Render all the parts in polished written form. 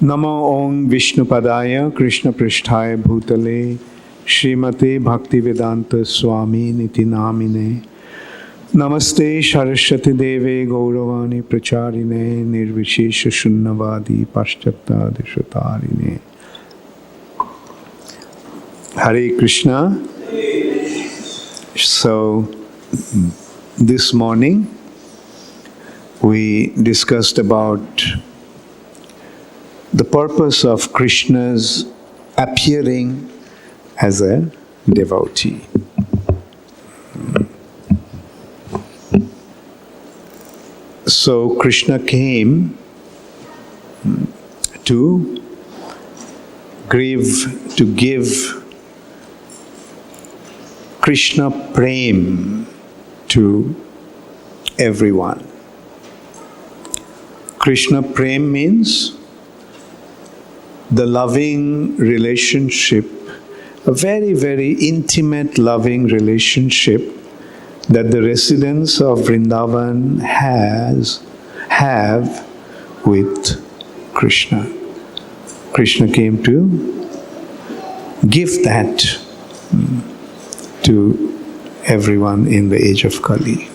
Namo Om Vishnupadaya Krishna Pristhaya Bhutale Srimate Bhaktivedanta Swami Niti Namine Namaste Saraswati Deve Gauravani Pracharine Nirvishesha Shunnavadi Paschata Deshatarine. Hare Krishna. So, this morning we discussed about the purpose of Krishna's appearing as a devotee. So Krishna came to give Krishna Prem to everyone. Krishna Prem means the loving relationship, a very, very intimate loving relationship that the residents of Vrindavan have with Krishna. Krishna came to give that to everyone in the age of Kali.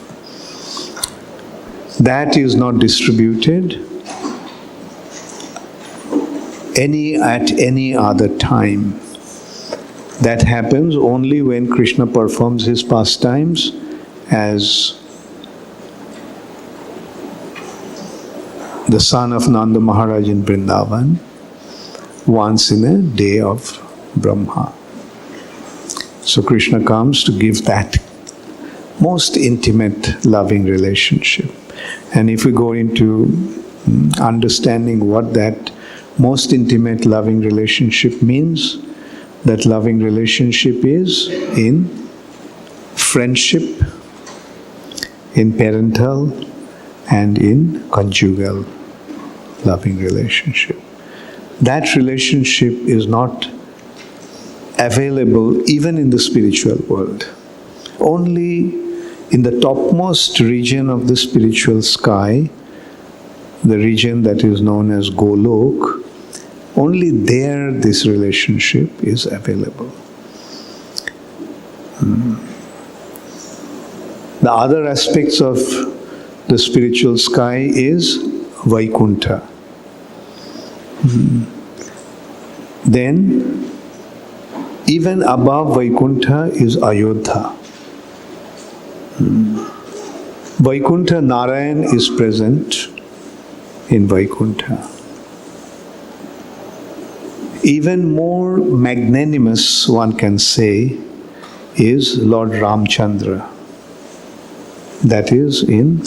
That is not distributed at any other time. That happens only when Krishna performs his pastimes as the son of Nanda Maharaj in Vrindavan once in a day of Brahma. So Krishna comes to give that most intimate loving relationship. And if we go into understanding what that most intimate loving relationship means, that loving relationship is in friendship, in parental, and in conjugal loving relationship. That relationship is not available even in the spiritual world. Only in the topmost region of the spiritual sky, the region that is known as Golok, only there this relationship is available. The other aspects of the spiritual sky is Vaikuntha. Then, even above Vaikuntha is Ayodhya. Vaikuntha, Narayan is present in Vaikuntha. Even more magnanimous, one can say, is Lord Ramchandra. That is in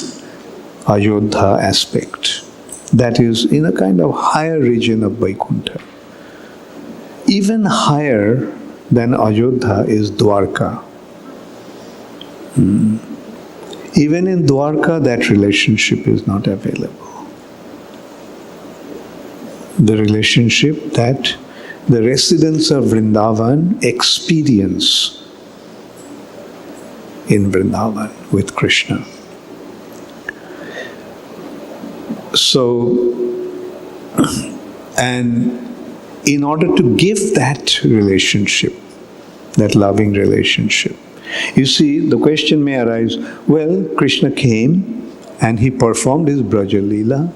Ayodhya aspect. That is in a kind of higher region of Vaikuntha. Even higher than Ayodhya is Dwarka. Even in Dwarka, that relationship is not available. The relationship that the residents of Vrindavan experience in Vrindavan with Krishna. So, and in order to give that relationship, that loving relationship, you see, the question may arise, well, Krishna came and he performed his Braja Leela,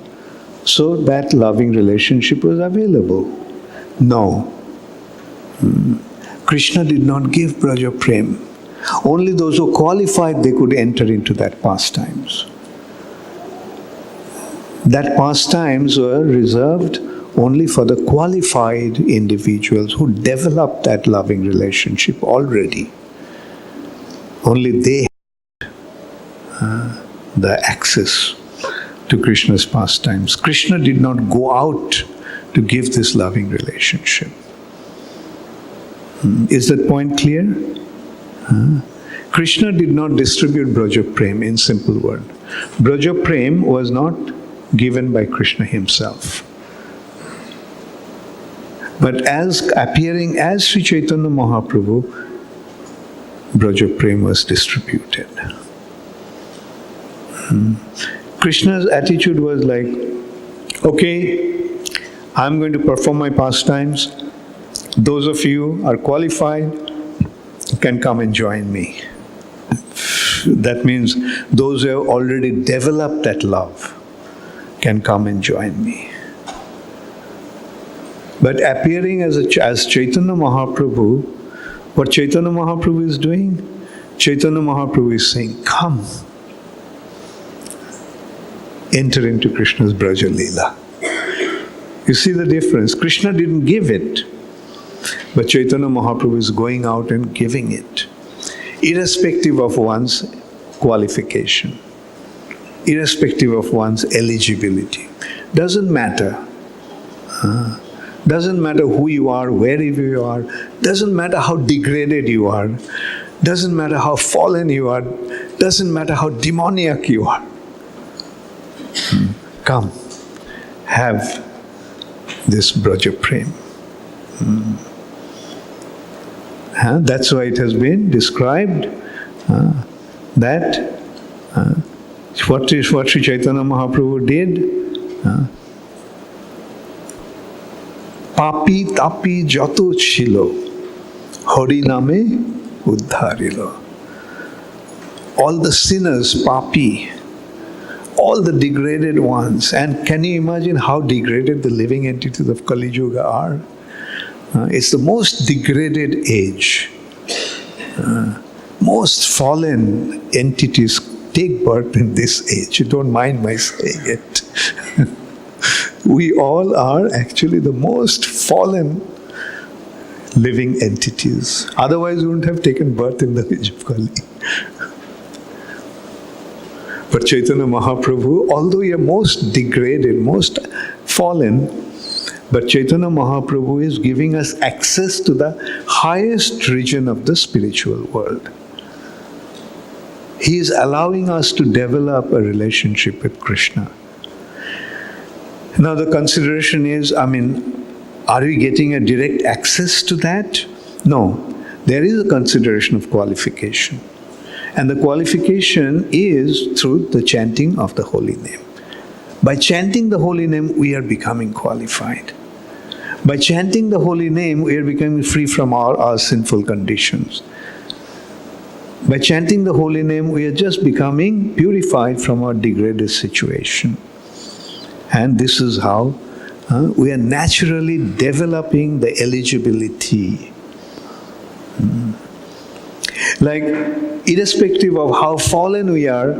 so that loving relationship was available. No. Krishna did not give Braja Prem. Only those who qualified, they could enter into that pastimes. That pastimes were reserved only for the qualified individuals who developed that loving relationship already. Only they had the access to Krishna's pastimes. Krishna did not go out to give this loving relationship. Is that point clear? Krishna did not distribute Braja Prem, in simple word. Braja Prem was not given by Krishna himself. But as appearing as Sri Chaitanya Mahaprabhu, Braja Prem was distributed. Krishna's attitude was like, okay, I'm going to perform my pastimes. Those of you who are qualified can come and join me. That means those who have already developed that love can come and join me. But appearing as Chaitanya Mahaprabhu, what Chaitanya Mahaprabhu is doing? Chaitanya Mahaprabhu is saying, come, enter into Krishna's Braja Leela. You see the difference? Krishna didn't give it, but Chaitanya Mahaprabhu is going out and giving it, irrespective of one's qualification, irrespective of one's eligibility. Doesn't matter. Doesn't matter who you are, wherever you are. Doesn't matter how degraded you are. Doesn't matter how fallen you are. Doesn't matter how demoniac you are. Come, have this Braja Prem. That's why it has been described that what Sri Chaitanya Mahaprabhu did, পাপী তাপী যত ছিল হরি নামে উদ্ধারিল. All the sinners, papi, all the degraded ones, and can you imagine how degraded the living entities of Kali Yuga are? It's the most degraded age. Most fallen entities take birth in this age. You don't mind my saying it. We all are actually the most fallen living entities. Otherwise, we wouldn't have taken birth in the age of Kali. But Chaitanya Mahaprabhu, although we are most degraded, most fallen, but Chaitanya Mahaprabhu is giving us access to the highest region of the spiritual world. He is allowing us to develop a relationship with Krishna. Now the consideration is, are we getting a direct access to that? No. There is a consideration of qualification. And the qualification is through the chanting of the holy name. By chanting the holy name, we are becoming qualified. By chanting the holy name, we are becoming free from all our sinful conditions. By chanting the holy name, we are just becoming purified from our degraded situation. And this is how we are naturally developing the eligibility. Like, irrespective of how fallen we are,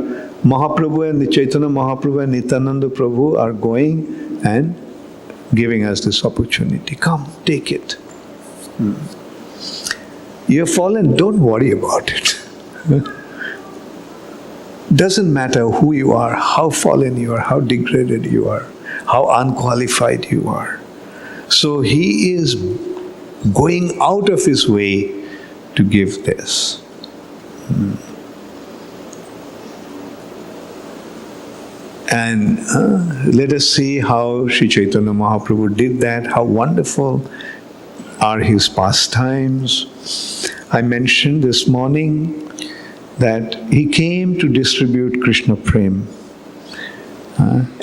Mahaprabhu and the Chaitanya Mahaprabhu and Nityananda Prabhu are going and giving us this opportunity. Come, take it. You're fallen, don't worry about it. Doesn't matter who you are, how fallen you are, how degraded you are, how unqualified you are. So he is going out of his way to give this. And let us see how Sri Chaitanya Mahaprabhu did that, how wonderful are his pastimes. I mentioned this morning that he came to distribute Krishna Prem.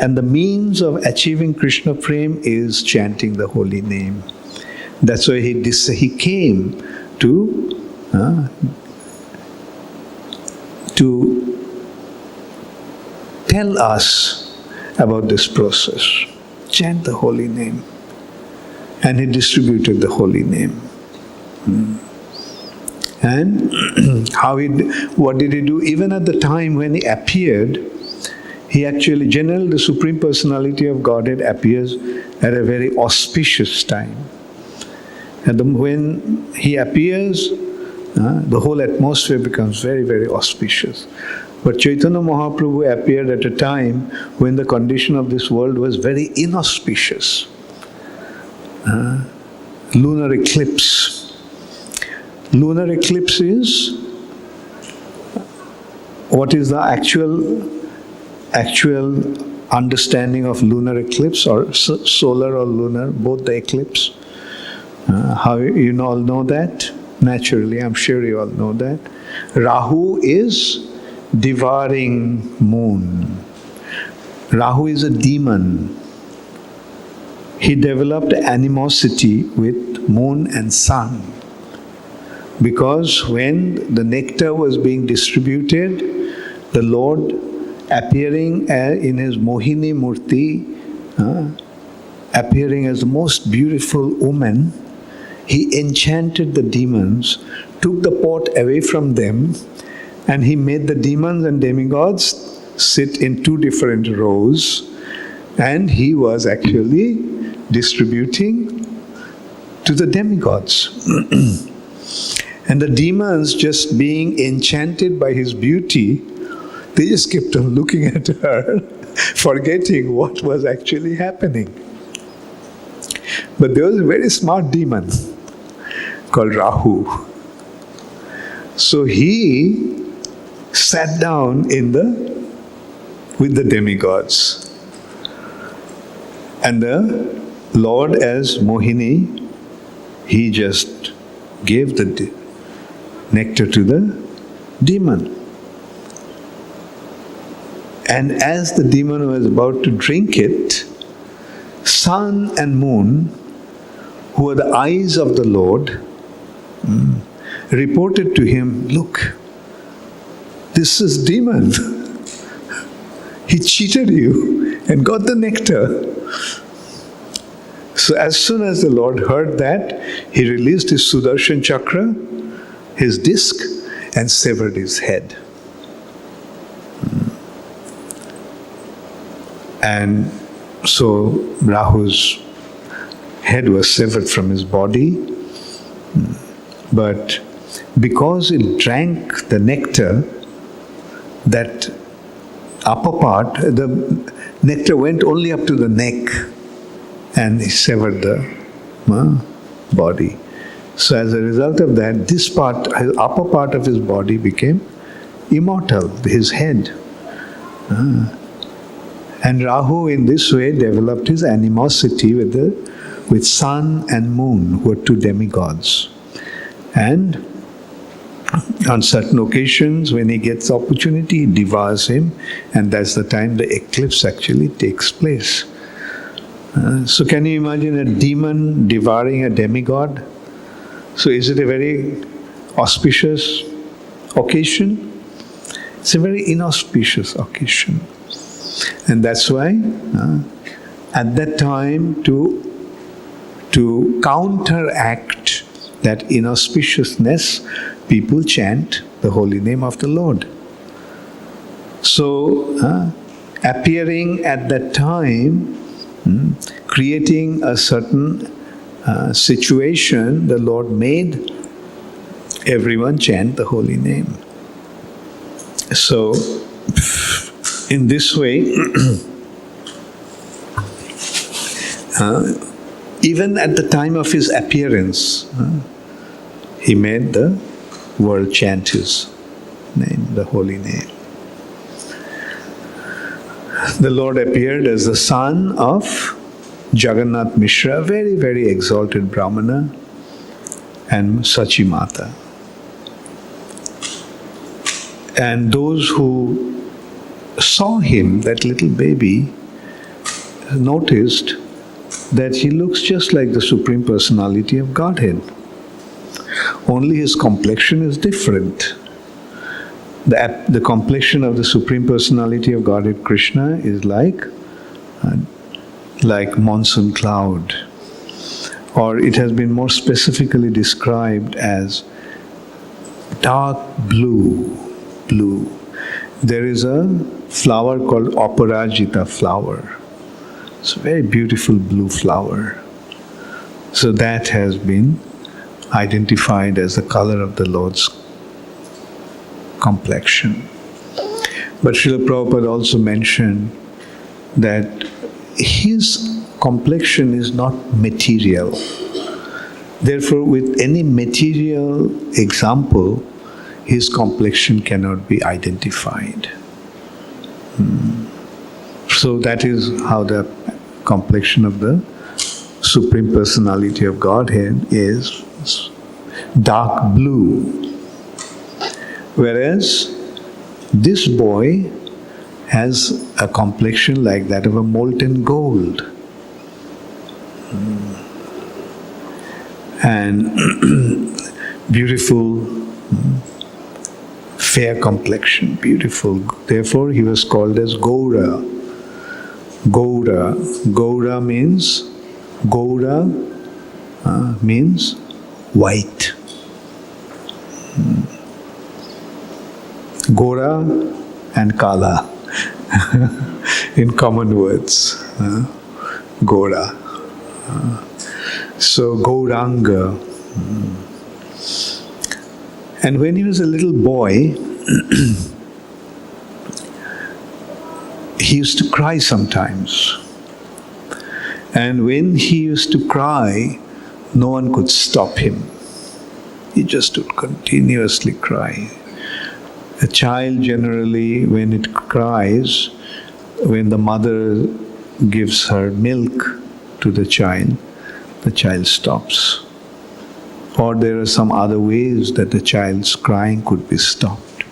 And the means of achieving Krishna Prem is chanting the holy name. That's why he came to tell us about this process. Chant the holy name. And he distributed the holy name. And what did he do? Even at the time when he appeared, he actually, generally the Supreme Personality of Godhead appears at a very auspicious time. And when he appears, the whole atmosphere becomes very, very auspicious. But Chaitanya Mahaprabhu appeared at a time when the condition of this world was very inauspicious. Lunar eclipse. Lunar eclipse is, what is the actual understanding of lunar eclipse, or solar or lunar, both the eclipse? How you all know that? Naturally, I'm sure you all know that. Rahu is devouring moon. Rahu is a demon. he developed animosity with moon and sun. Because when the nectar was being distributed, the Lord appearing in his Mohini Murti, appearing as the most beautiful woman, he enchanted the demons, took the pot away from them, and he made the demons and demigods sit in two different rows, and he was actually distributing to the demigods. And the demons, just being enchanted by his beauty, they just kept on looking at her, forgetting what was actually happening. But there was a very smart demon called Rahu. So he sat down with the demigods. And the Lord, as Mohini, he just gave the nectar to the demon. And as the demon was about to drink it, sun and moon, who are the eyes of the Lord, reported to him, look, this is demon. He cheated you and got the nectar. So as soon as the Lord heard that, he released his Sudarshan Chakra, his disc, and severed his head. And so Rahu's head was severed from his body, but because it drank the nectar, that upper part, the nectar went only up to the neck, and he severed the body. So as a result of that, this part, his upper part of his body became immortal, his head. And Rahu in this way developed his animosity with sun and moon, who are two demigods. And on certain occasions, when he gets opportunity, he devours him, and that's the time the eclipse actually takes place. So can you imagine a demon devouring a demigod? So is it a very auspicious occasion? It's a very inauspicious occasion. And that's why at that time, to counteract that inauspiciousness, people chant the holy name of the Lord. So appearing at that time, creating a certain situation, the Lord made everyone chant the holy name. So in this way, even at the time of his appearance, he made the world chant his name, the holy name. The Lord appeared as the son of Jagannath Mishra, very, very exalted Brahmana, and Sachi Mata. And those who saw him, that little baby, noticed that he looks just like the Supreme Personality of Godhead. Only his complexion is different. The complexion of the Supreme Personality of Godhead Krishna is like monsoon cloud. Or it has been more specifically described as dark blue. There is a flower called Aparajita flower. It's a very beautiful blue flower. So that has been identified as the color of the Lord's complexion. But Srila Prabhupada also mentioned that his complexion is not material. Therefore, with any material example, his complexion cannot be identified. So that is how the complexion of the Supreme Personality of Godhead is dark blue. Whereas this boy has a complexion like that of a molten gold. And beautiful, fair complexion, beautiful. Therefore, he was called as Gaura. Gaura. Gaura means white. Gora and Kala in common words. Gora. So Gauranga. And when he was a little boy, he used to cry sometimes. And when he used to cry, no one could stop him. He just would continuously cry. A child generally, when it cries, when the mother gives her milk to the child stops. Or there are some other ways that the child's crying could be stopped.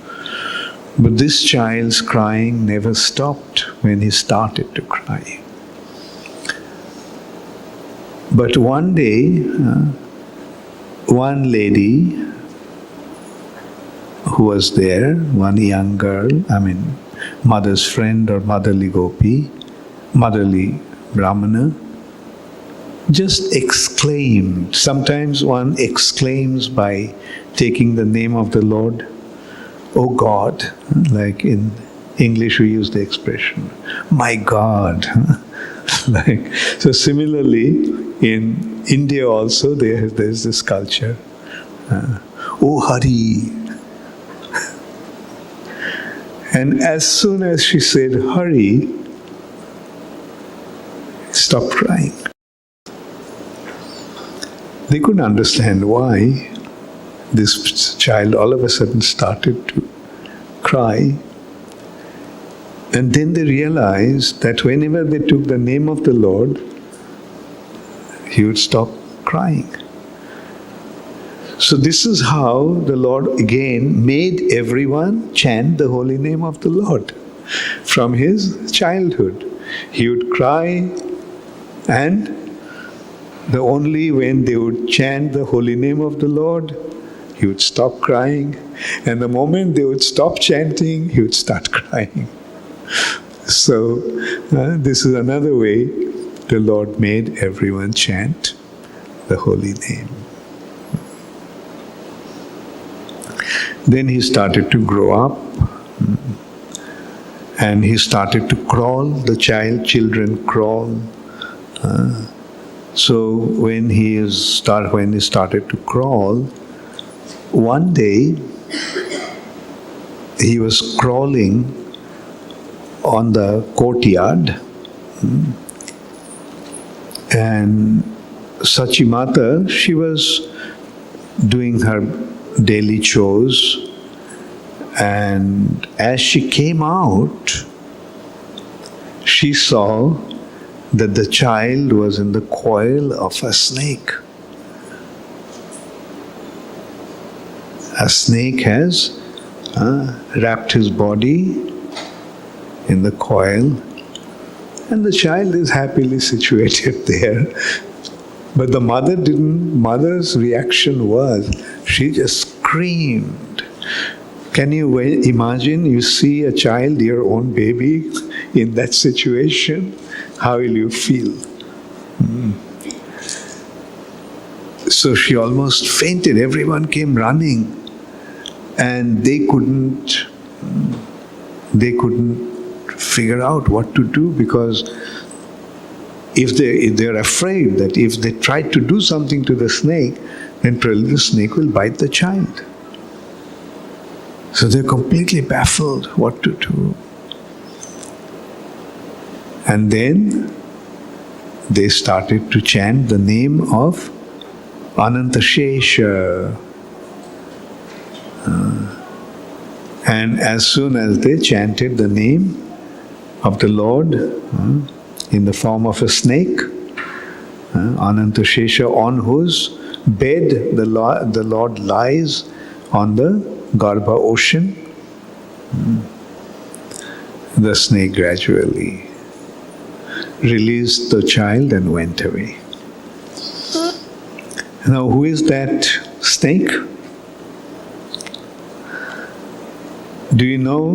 But this child's crying never stopped when he started to cry. But one day, one lady who was there, one young girl, mother's friend or motherly gopi, motherly brahmana, just exclaimed. Sometimes one exclaims by taking the name of the Lord, "Oh God," like in English we use the expression, "My God." So similarly, in India also there's this culture, "Oh Hari." And as soon as she said Hari, stopped crying. They couldn't understand why this child all of a sudden started to cry. And then they realized that whenever they took the name of the Lord, he would stop crying. So this is how the Lord again made everyone chant the holy name of the Lord from his childhood. He would cry, and only when they would chant the holy name of the Lord, he would stop crying. And the moment they would stop chanting, he would start crying. So this is another way the Lord made everyone chant the holy name. Then he started to grow up, and he started to crawl. The children crawl. So when he started to crawl, one day he was crawling on the courtyard, and Sachimata, she was doing her daily chores, and as she came out, she saw that the child was in the coil of a snake. A snake has wrapped his body in the coil, and the child is happily situated there. But the mother's reaction was, she just screamed. Can you imagine, you see a child, your own baby, in that situation? How will you feel? So she almost fainted. Everyone came running, and they couldn't figure out what to do, because if they're afraid that if they try to do something to the snake, then probably the snake will bite the child. So they're completely baffled what to do. And then they started to chant the name of Anantashesha. And as soon as they chanted the name of the Lord in the form of a snake, Anantashesha, on whose bed the Lord lies on the Garbha ocean, the snake gradually released the child and went away. Now, who is that snake? Do you know?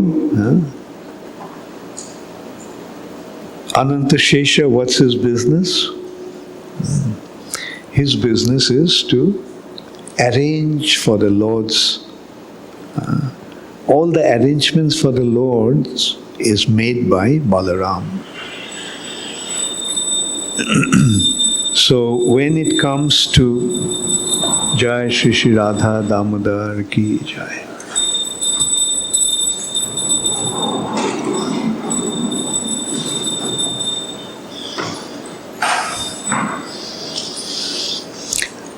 Ananta Shesha, what's his business? His business is to arrange for the Lord's, all the arrangements for the Lord's is made by Balaram. So when it comes to Jai Shri Shri Radha Damodar Ki Jai.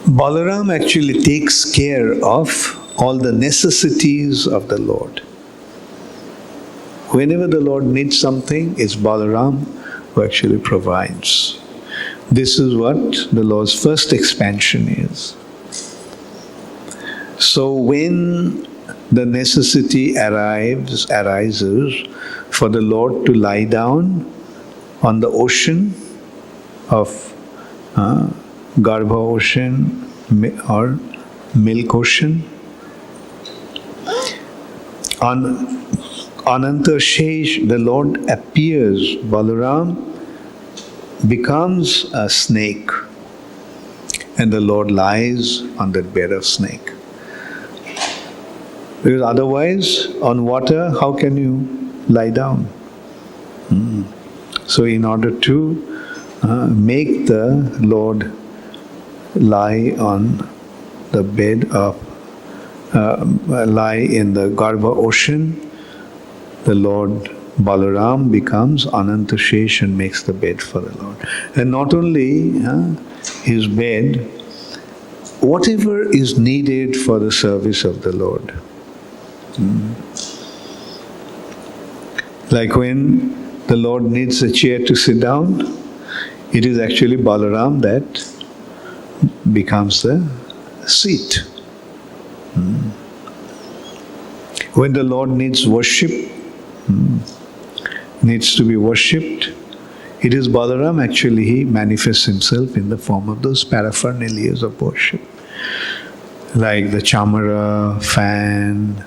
Balaram actually takes care of all the necessities of the Lord. Whenever the Lord needs something, it's Balaram who actually provides. This is what the Lord's first expansion is. So when the necessity arises for the Lord to lie down on the ocean of Garbha ocean or milk ocean, on Ananta Shesh, the Lord appears, Balaram becomes a snake, and the Lord lies on that bed of snake. Because otherwise, on water, how can you lie down? So in order to make the Lord lie on the bed of, lie in the Garbha ocean, the Lord Balaram becomes Ananta Shesh and makes the bed for the Lord. And not only his bed, whatever is needed for the service of the Lord. Like when the Lord needs a chair to sit down, it is actually Balaram that becomes the seat. When the Lord needs worship, needs to be worshipped, it is Balaram actually, he manifests himself in the form of those paraphernalias of worship. Like the chamara, fan,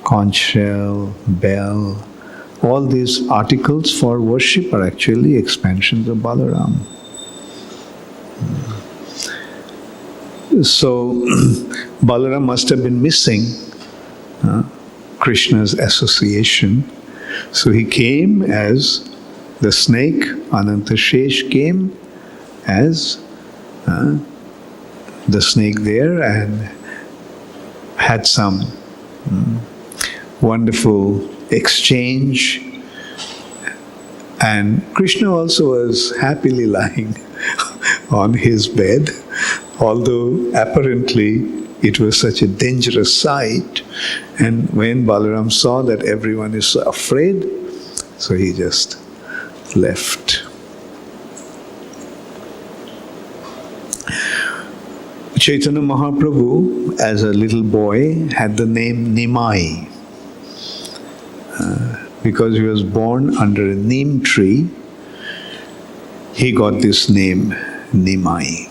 conch shell, bell, all these articles for worship are actually expansions of Balaram. So Balaram must have been missing Krishna's association. So he came as the snake, Ananta Shesh came as the snake there and had some wonderful exchange. And Krishna also was happily lying on his bed, although apparently it was such a dangerous sight. And when Balaram saw that everyone is so afraid, so he just left. Chaitanya Mahaprabhu, as a little boy, had the name Nimai. Because he was born under a neem tree, he got this name, Nimai.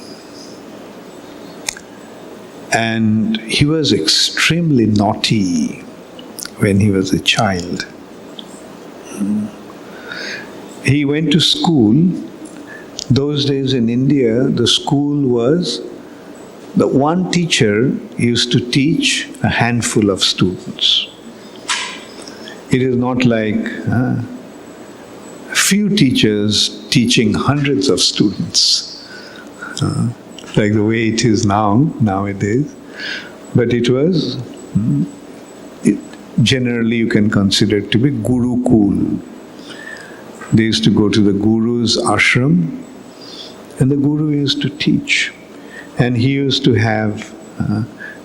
And he was extremely naughty when he was a child. He went to school. Those days in India, the school was, the one teacher used to teach a handful of students. It is not like few teachers teaching hundreds of students. Like the way it is nowadays. But it was, generally you can consider it to be Gurukul. They used to go to the Guru's ashram, and the Guru used to teach. And he used to have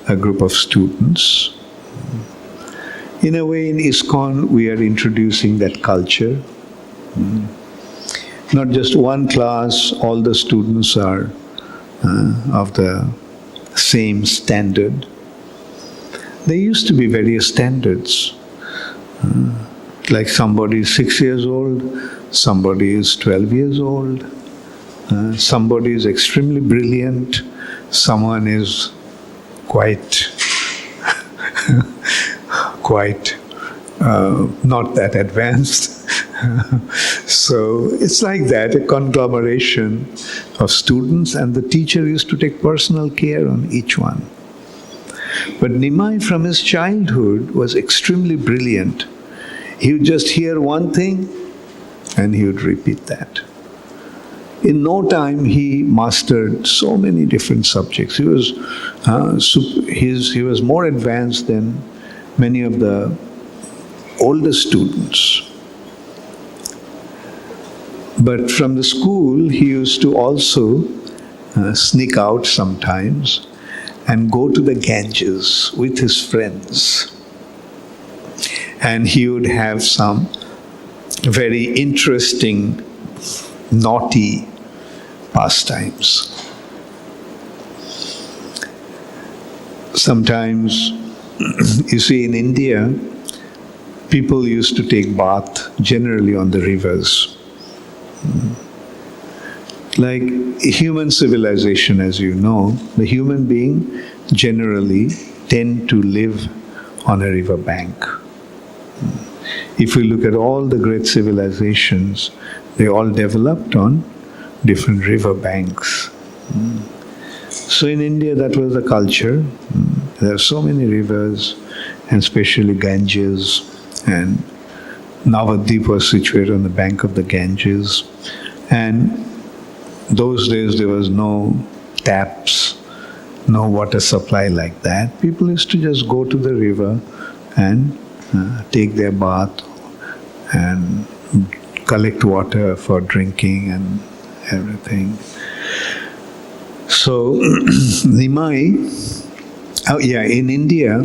a group of students. In a way, in ISKCON, we are introducing that culture. Not just one class, all the students are of the same standard. There used to be various standards. Like somebody is 6 years old, somebody is 12 years old, somebody is extremely brilliant, someone is quite not that advanced. So it's like that, a conglomeration of students, and the teacher used to take personal care on each one. But Nimai from his childhood was extremely brilliant. He would just hear one thing and he would repeat that. In no time, he mastered so many different subjects. He was more advanced than many of the older students. But from the school, he used to also sneak out sometimes and go to the Ganges with his friends. And he would have some very interesting, naughty pastimes. Sometimes, you see, in India, people used to take bath generally on the rivers. Like human civilization, as you know, the human being generally tend to live on a river bank. If we look at all the great civilizations, they all developed on different river banks. So in India, that was the culture. There are so many rivers, and especially Ganges, and Navadvip was situated on the bank of the Ganges. And those days there was no taps, no water supply like that. People used to just go to the river and take their bath and collect water for drinking and everything. So, Nimai, in India,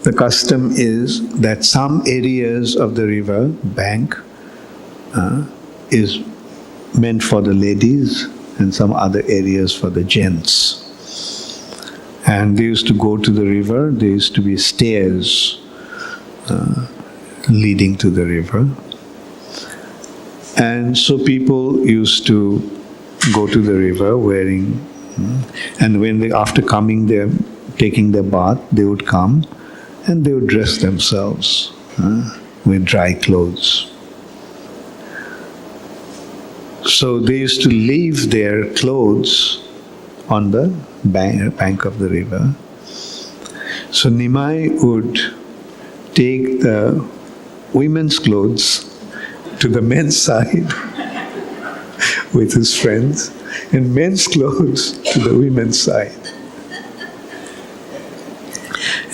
the custom is that some areas of the river bank is meant for the ladies and some other areas for the gents. And they used to go to the river, there used to be stairs leading to the river. And so people used to go to the river wearing, and when they, after coming there, taking their bath, they would come and they would dress themselves with dry clothes. So they used to leave their clothes on the bank of the river. So Nimai would take the women's clothes to the men's side with his friends, and men's clothes to the women's side.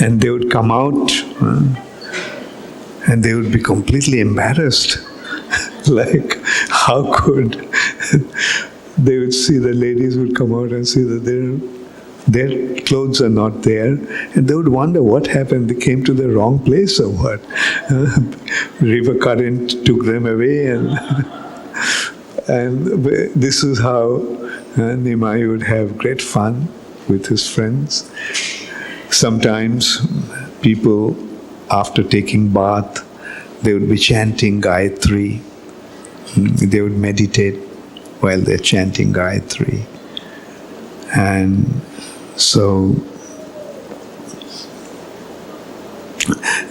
And they would come out and they would be completely embarrassed. Like, how could they would see the ladies would come out and see that their clothes are not there, and they would wonder what happened. They came to the wrong place or what? River current took them away, and this is how Nimai would have great fun with his friends. Sometimes people, after taking bath, they would be chanting Gayatri. They would meditate while they're chanting Gayatri. And so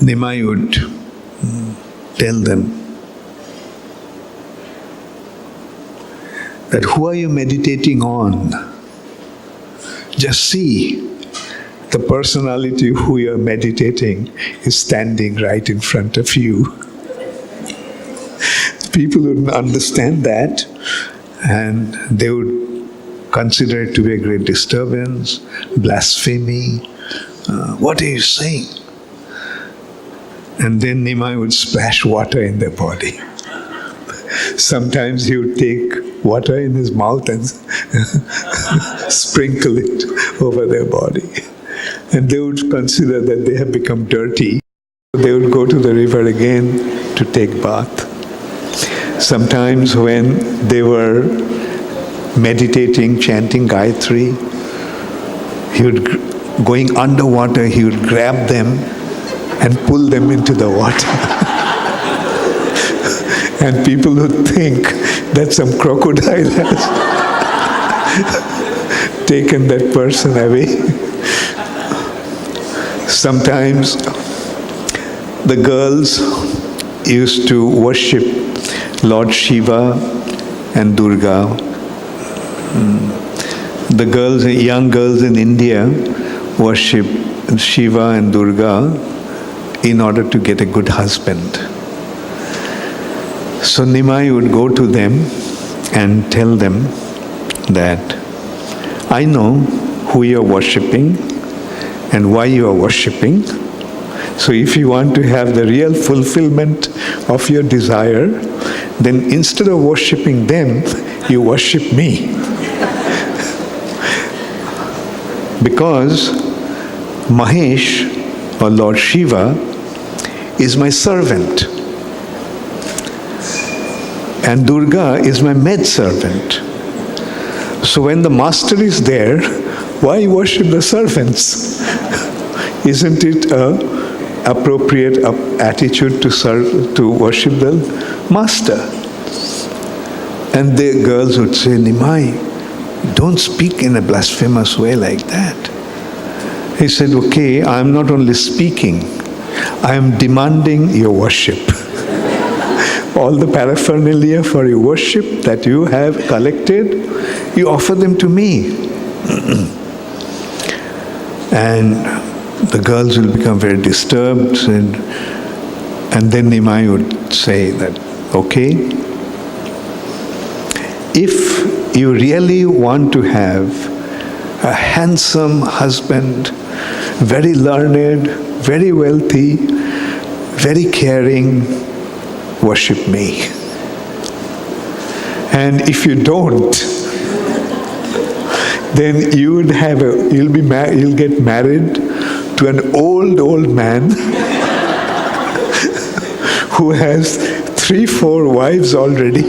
Nimai would tell them that, who are you meditating on? Just see, the personality who you're meditating is standing right in front of you. People wouldn't understand that, and they would consider it to be a great disturbance, blasphemy. What are you saying? And then Nimai would splash water in their body. Sometimes he would take water in his mouth and sprinkle it over their body. And they would consider that they have become dirty. They would go to the river again to take bath. Sometimes when they were meditating, chanting Gayatri, going underwater, he would grab them and pull them into the water. And people would think that some crocodile has taken that person away. Sometimes the girls used to worship Lord Shiva and Durga. The girls, young girls in India, worship Shiva and Durga in order to get a good husband. So Nimai would go to them and tell them that I know who you are worshipping and why you are worshipping. So if you want to have the real fulfillment of your desire, then instead of worshipping them, you worship me. Because Mahesh, or Lord Shiva, is my servant. And Durga is my maid-servant. So when the master is there, why worship the servants? Isn't it an appropriate attitude to worship the master? And the girls would say, Nimai, don't speak in a blasphemous way like that. He said, okay, I am not only speaking, I am demanding your worship. All the paraphernalia for your worship that you have collected, you offer them to me. And the girls will become very disturbed, and then Nimai would say that, okay, if you really want to have a handsome husband, very learned, very wealthy, very caring, worship me. And if you don't, then you'll get married to an old man who has 3-4 wives already.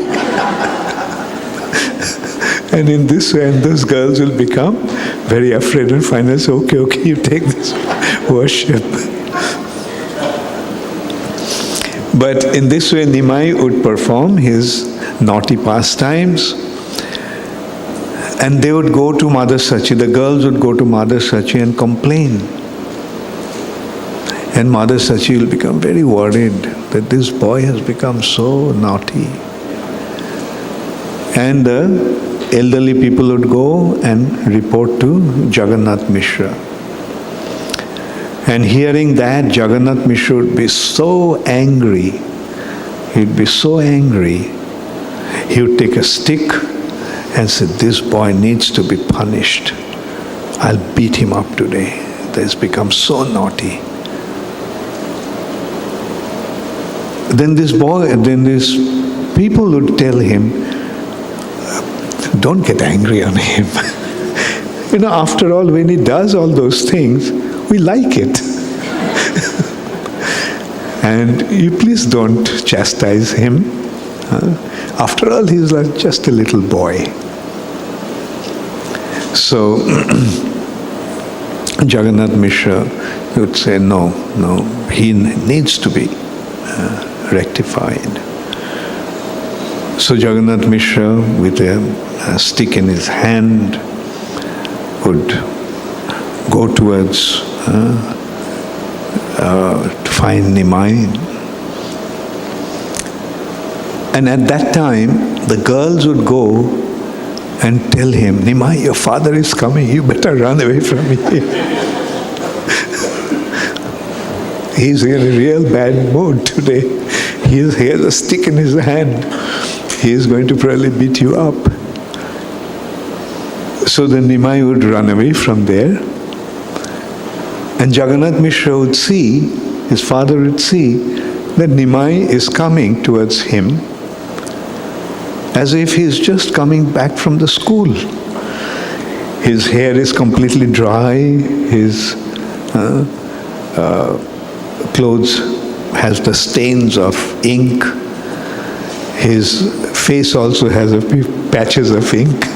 And in this way, and those girls will become very afraid and finally say, okay, you take this worship. But in this way, Nimai would perform his naughty pastimes, and they would go to Mother Sachi. The girls would go to Mother Sachi and complain. And Mother Sachi will become very worried that this boy has become so naughty. And the elderly people would go and report to Jagannath Mishra. And hearing that, Jagannath Mishra would be so angry. He'd be so angry. He would take a stick and say, this boy needs to be punished. I'll beat him up today. He's become so naughty. Then these people would tell him, don't get angry on him. After all, when he does all those things, we like it. And you please don't chastise him. After all, he's like just a little boy. So Jagannath Mishra would say, no, he needs to be rectified. So Jagannath Mishra, with a stick in his hand, would go towards to find Nimai. And at that time, the girls would go and tell him, Nimai, your father is coming, you better run away from here. He's in a real bad mood today. He has a stick in his hand. He is going to probably beat you up. So then Nimai would run away from there. And Jagannath Mishra would see, his father would see, that Nimai is coming towards him as if he is just coming back from the school. His hair is completely dry, his clothes has the stains of ink, his face also has a few patches of ink,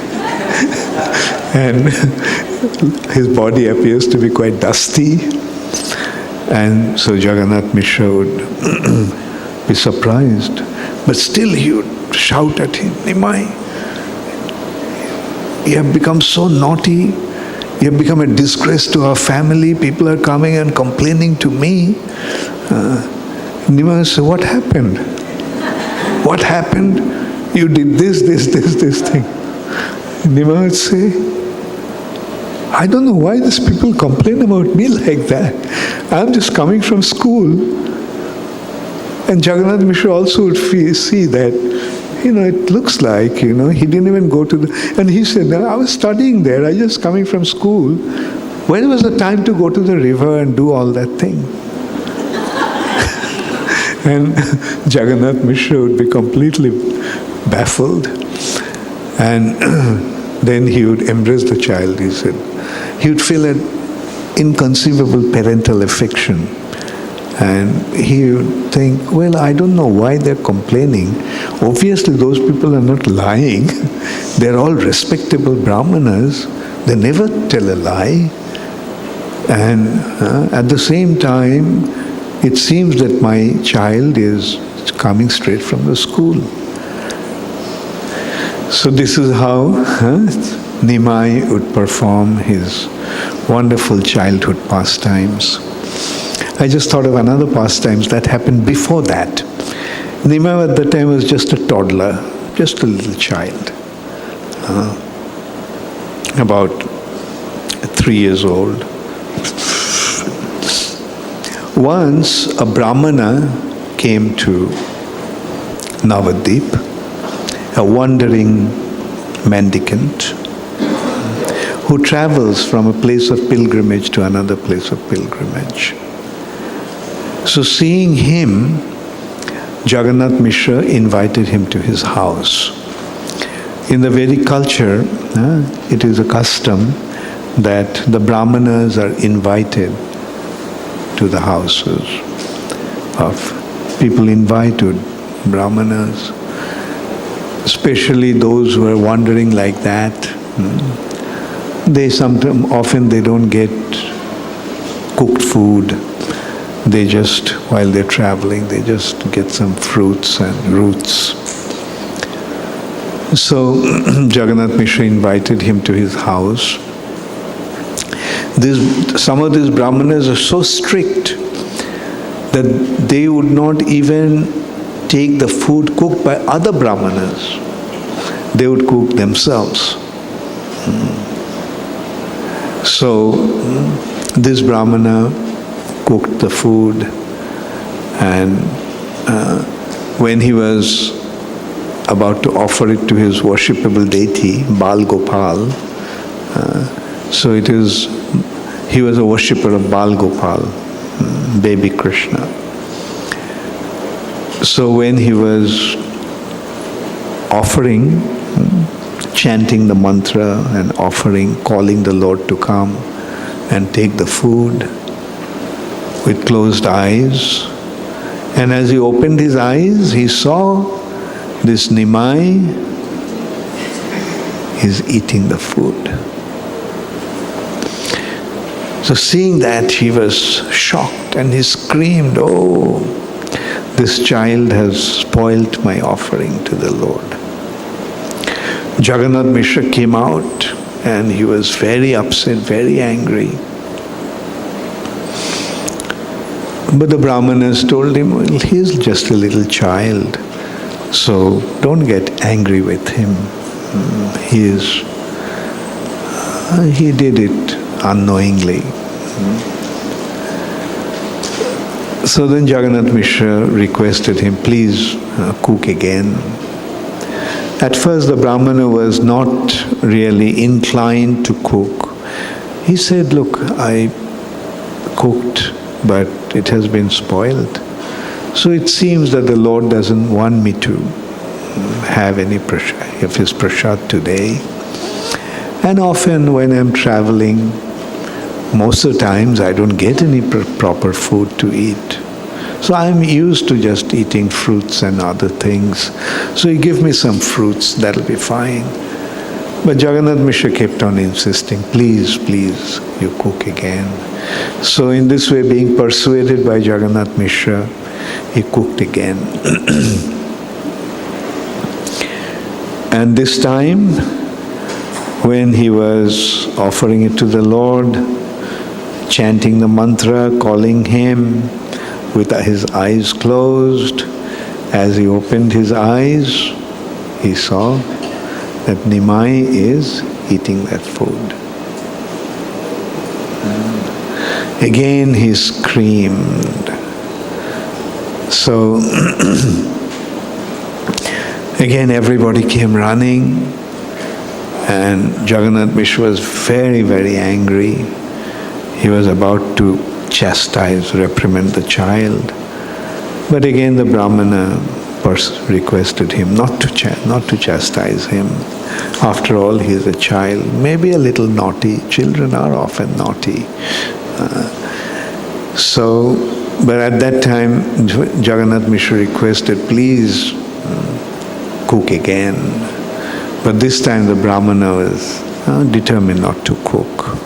and his body appears to be quite dusty. And so Jagannath Mishra would be surprised, but still he would shout at him, Nimai, you have become so naughty. You have become a disgrace to our family. People are coming and complaining to me. Nima said, what happened? What happened? You did this thing. Nima would say, I don't know why these people complain about me like that. I'm just coming from school. And Jagannath Mishra also would see that, it looks like, he didn't even go to the... And he said, I was studying there, I was just coming from school. When was the time to go to the river and do all that thing? And Jagannath Mishra would be completely baffled. And then he would embrace the child, he said. He would feel an inconceivable parental affection. And he would think, well, I don't know why they're complaining. Obviously, those people are not lying. They're all respectable brahmanas. They never tell a lie. And at the same time, it seems that my child is coming straight from the school. So this is how Nimai would perform his wonderful childhood pastimes. I just thought of another pastimes that happened before that. Nimai at the time was just a toddler, just a little child, about 3 years old. Once a Brahmana came to Navadip, a wandering mendicant who travels from a place of pilgrimage to another place of pilgrimage. So seeing him, Jagannath Mishra invited him to his house. In the Vedic culture, it is a custom that the Brahmanas are invited to the houses of people. Invited Brahmanas, especially those who are wandering like that. Often they don't get cooked food. They just, while they're traveling, they just get some fruits and roots. So Jagannath Mishra invited him to his house. Some of these brahmanas are so strict that they would not even take the food cooked by other brahmanas. They would cook themselves. So this brahmana cooked the food, and when he was about to offer it to his worshipable deity, Bal Gopal, he was a worshipper of Bal Gopal, baby Krishna. So when he was offering, chanting the mantra and offering, calling the Lord to come and take the food, with closed eyes, and as he opened his eyes, he saw this Nimai is eating the food. So seeing that, he was shocked and he screamed, "Oh, this child has spoilt my offering to the Lord." Jagannath Mishra came out and he was very upset, very angry. But the Brahmanas told him, well, he's just a little child, so don't get angry with him. He did it unknowingly. So then Jagannath Mishra requested him, please cook again. At first the Brahmana was not really inclined to cook. He said, look, I cooked, but it has been spoiled. So it seems that the Lord doesn't want me to have any of his prasad today. And often when I'm traveling, most of the times I don't get any proper food to eat. So I'm used to just eating fruits and other things. So you give me some fruits, that'll be fine. But Jagannath Mishra kept on insisting, please, please, you cook again. So in this way, being persuaded by Jagannath Mishra, he cooked again. And this time, when he was offering it to the Lord, chanting the mantra, calling him with his eyes closed, as he opened his eyes, he saw that Nimai is eating that food. Again he screamed. So again everybody came running, and Jagannath Mishra was very, very angry. He was about to chastise, reprimand the child. But again the Brahmana requested him not to chastise him. After all, he is a child, maybe a little naughty. Children are often naughty. But at that time, Jagannath Mishra requested, please cook again. But this time the Brahmana was determined not to cook.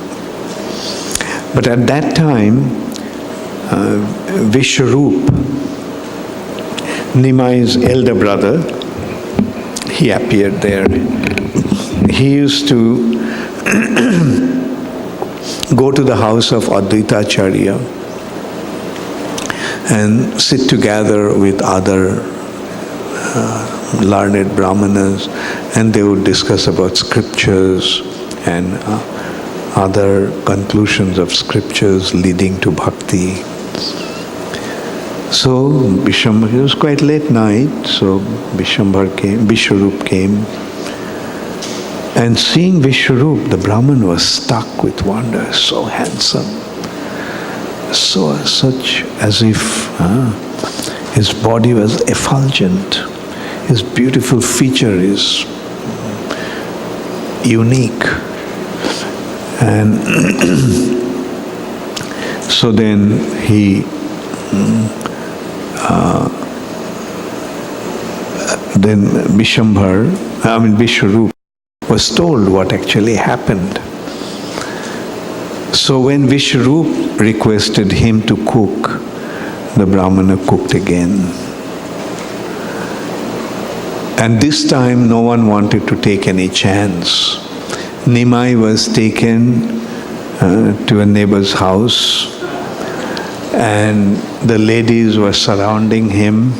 But at that time, Vishwarup, Nimai's elder brother, he appeared there. He used to go to the house of Advaita Acharya and sit together with other learned Brahmanas, and they would discuss about scriptures and other conclusions of scriptures leading to bhakti. So Vishwambhar, it was quite late night, so Vishwarup came. And seeing Vishwarup, the Brahman was struck with wonder. So handsome, such as if his body was effulgent. His beautiful feature is unique. And so then Vishwarup was told what actually happened. So when Vishwarup requested him to cook, the Brahmana cooked again. And this time no one wanted to take any chance. Nimai was taken to a neighbor's house, and the ladies were surrounding him,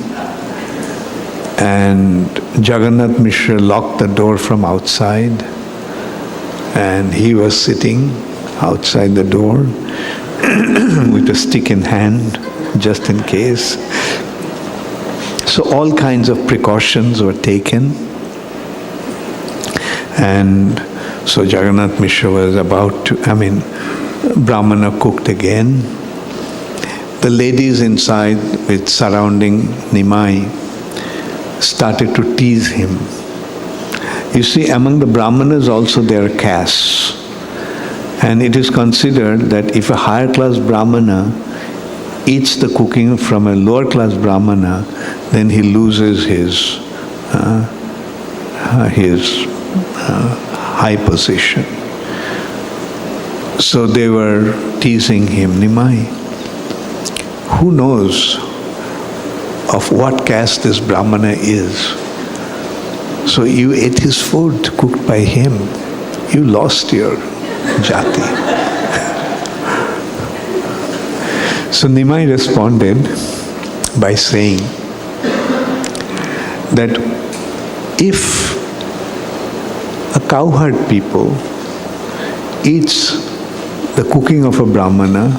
and Jagannath Mishra locked the door from outside, and he was sitting outside the door with a stick in hand, just in case. So all kinds of precautions were taken, and so Jagannath Mishra was about to, Brahmana cooked again. The ladies inside with surrounding Nimai started to tease him. You see, among the Brahmanas also there are castes. And it is considered that if a higher class Brahmana eats the cooking from a lower class Brahmana, then he loses his high position. So they were teasing him, Nimai, who knows of what caste this Brahmana is? So you ate his food cooked by him. You lost your jati. So Nimai responded by saying that if a cowherd people eats the cooking of a Brahmana,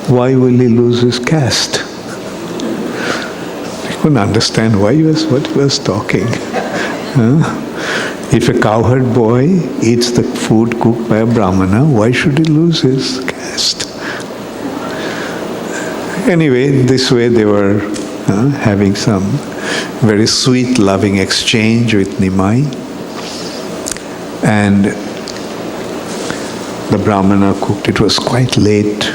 why will he lose his caste? I couldn't understand what he was talking. If a cowherd boy eats the food cooked by a Brahmana, why should he lose his caste? Anyway, this way they were having some very sweet, loving exchange with Nimai. And the Brahmana cooked. It was quite late.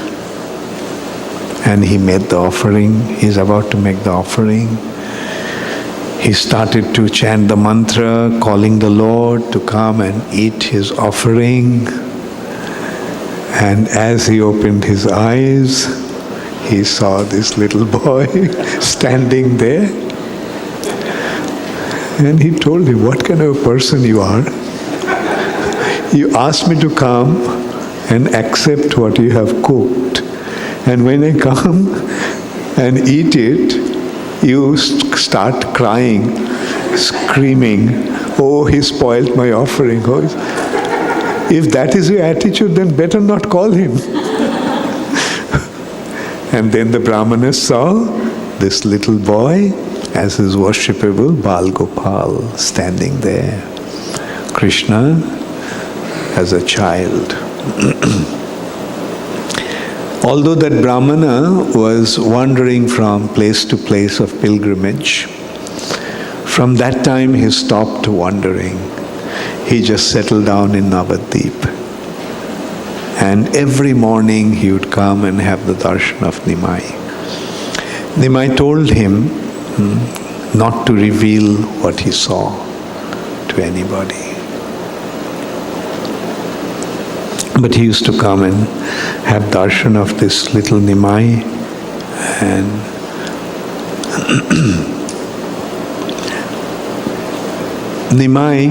And he made the offering. He's about to make the offering. He started to chant the mantra, calling the Lord to come and eat his offering. And as he opened his eyes, he saw this little boy standing there. And he told him, "What kind of a person you are? You asked me to come and accept what you have cooked. And when I come and eat it, you start crying, screaming, oh, he spoiled my offering. Oh, if that is your attitude, then better not call him. And then the Brahmana saw this little boy as his worshipable Bal Gopal standing there. Krishna as a child. Although that Brahmana was wandering from place to place of pilgrimage, from that time he stopped wandering. He just settled down in Navadvip. And every morning he would come and have the darshan of Nimai. Nimai told him not to reveal what he saw to anybody. But he used to come and have darshan of this little Nimai, and Nimai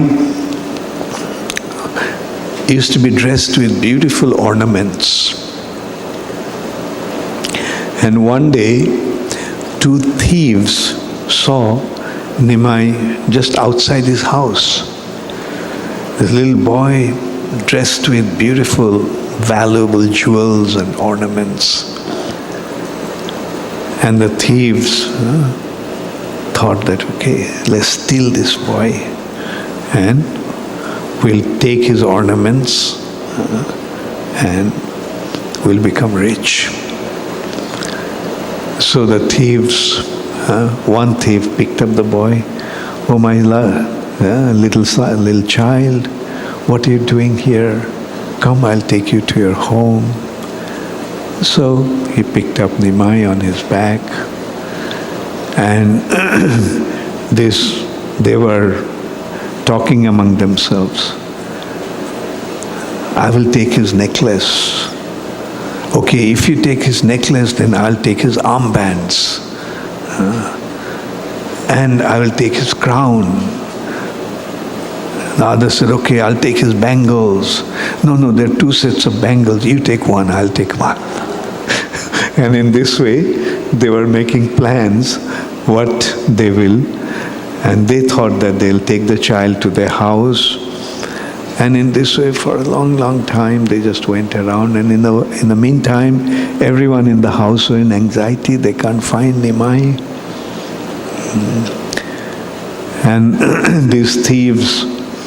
used to be dressed with beautiful ornaments. And one day, two thieves saw Nimai just outside his house. This little boy dressed with beautiful, valuable jewels and ornaments. And the thieves thought that, okay, let's steal this boy and we'll take his ornaments and we'll become rich. So the thieves, one thief picked up the boy. Oh my little child, what are you doing here? Come, I'll take you to your home. So he picked up Nimai on his back, and they were talking among themselves. I will take his necklace. Okay, if you take his necklace, then I'll take his armbands. And I will take his crown. The other said, okay, I'll take his bangles. No, there are two sets of bangles. You take one, I'll take one. And in this way, they were making plans what they will. And they thought that they'll take the child to their house. And in this way, for a long, long time, they just went around. And in the meantime, everyone in the house was in anxiety. They can't find Nimai. And these thieves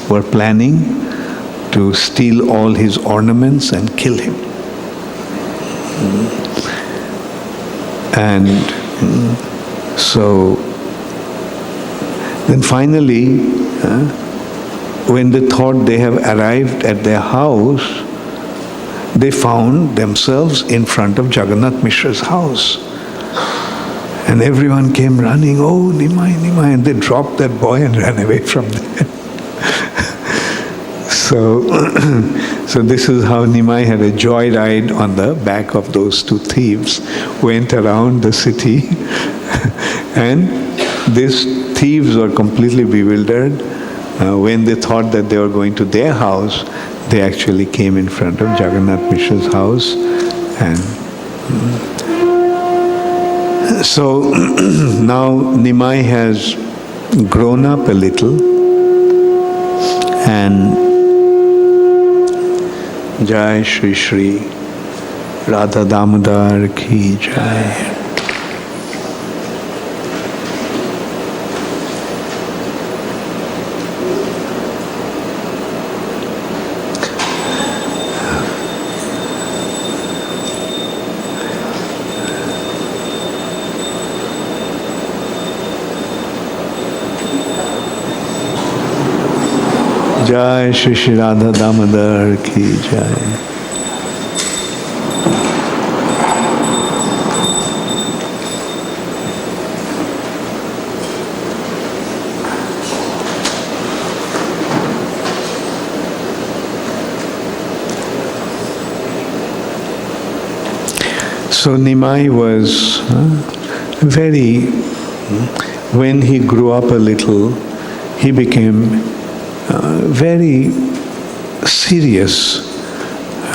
were planning to steal all his ornaments and kill him. And so then finally, when they thought they have arrived at their house, they found themselves in front of Jagannath Mishra's house. And everyone came running, oh, Nimai, Nimai, and they dropped that boy and ran away from there. So this is how Nimai had a joyride on the back of those two thieves, went around the city, and these thieves were completely bewildered. When they thought that they were going to their house, they actually came in front of Jagannath Mishra's house. And so now Nimai has grown up a little, and Jai Shri Shri Radha Damodar Ki Jai. Jai Shri Shri Radha Damodar Ki Jai. So Nimai was when he grew up a little, he became very serious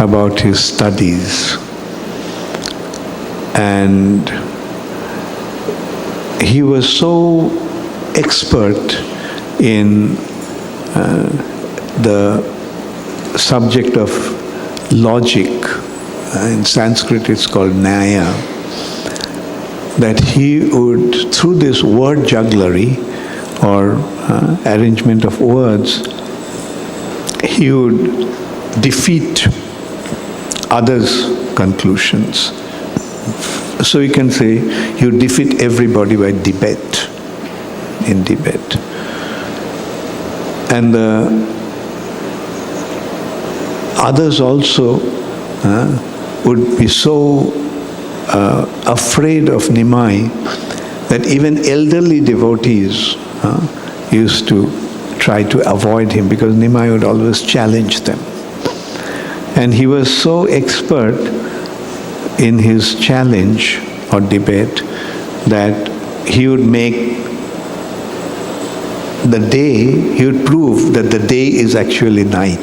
about his studies, and he was so expert in the subject of logic. In Sanskrit it's called Nyaya, that he would, through this word jugglery or arrangement of words, he would defeat others' conclusions. So you can say he would defeat everybody by debate, in debate. And the others also would be so afraid of Nimai that even elderly devotees used to try to avoid him, because Nimai would always challenge them. And he was so expert in his challenge or debate that he would make the day, he would prove that the day is actually night.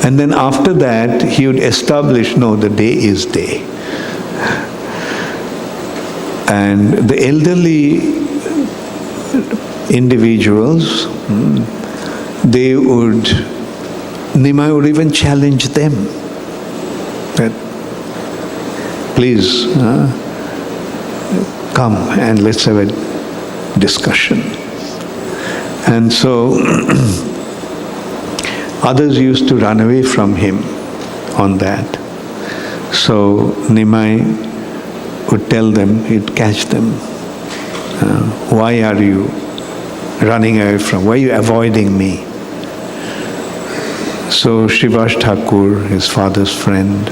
And then after that, he would establish, no, the day is day. And the elderly individuals, Nimai would even challenge them that, please, come and let's have a discussion. And so others used to run away from him on that. So Nimai would tell them, he'd catch them. Why are you running away from? Why are you avoiding me? So Srivas Thakur, his father's friend,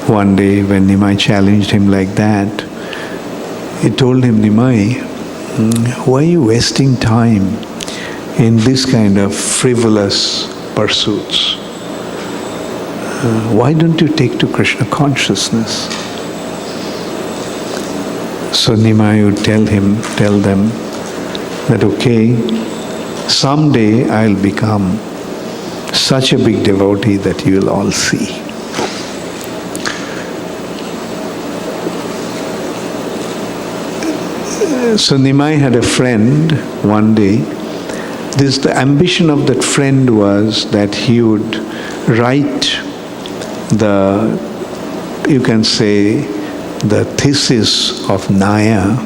one day when Nimai challenged him like that, he told him, Nimai, why are you wasting time in this kind of frivolous pursuits? Why don't you take to Krishna consciousness? So Nimai would tell them that, okay, someday I'll become such a big devotee that you will all see. So Nimai had a friend one day. The ambition of that friend was that he would write you can say, the thesis of Nyaya,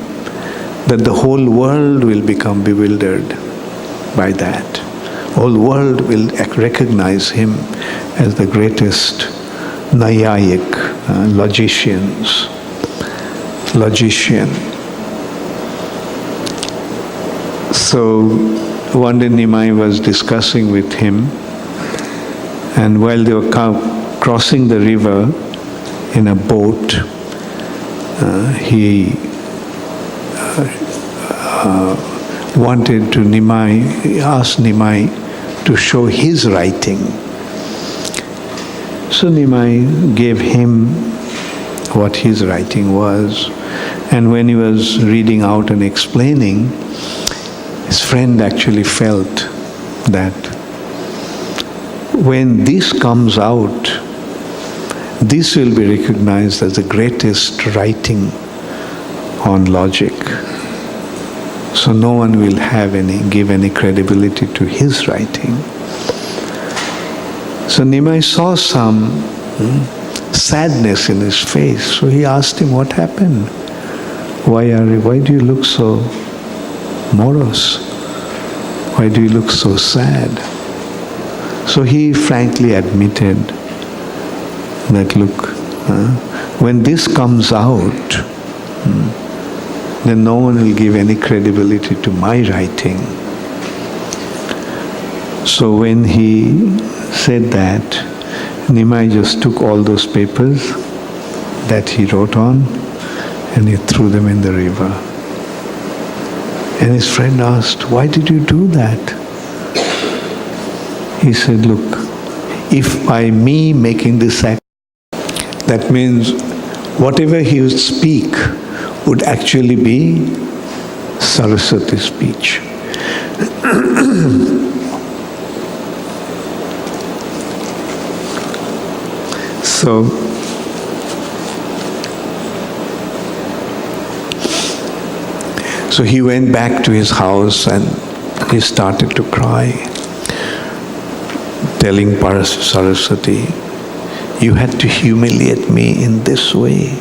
that the whole world will become bewildered by that. Whole world will recognize him as the greatest Nayayic, logician. So one day Nimai was discussing with him, and while they were crossing the river in a boat, he wanted to ask Nimai to show his writing. So Nimai gave him what his writing was, and when he was reading out and explaining, his friend actually felt that when this comes out, this will be recognized as the greatest writing on logic. So no one will give any credibility to his writing. So Nimai saw some sadness in his face. So he asked him, what happened? Why do you look so morose? Why do you look so sad? So he frankly admitted that, look, when this comes out, then no one will give any credibility to my writing. So when he said that, Nimai just took all those papers that he wrote on and he threw them in the river. And his friend asked, why did you do that? He said, look, if by me making this act, that means whatever he would speak would actually be Saraswati speech. So he went back to his house and he started to cry, telling Saraswati, "You had to humiliate me in this way,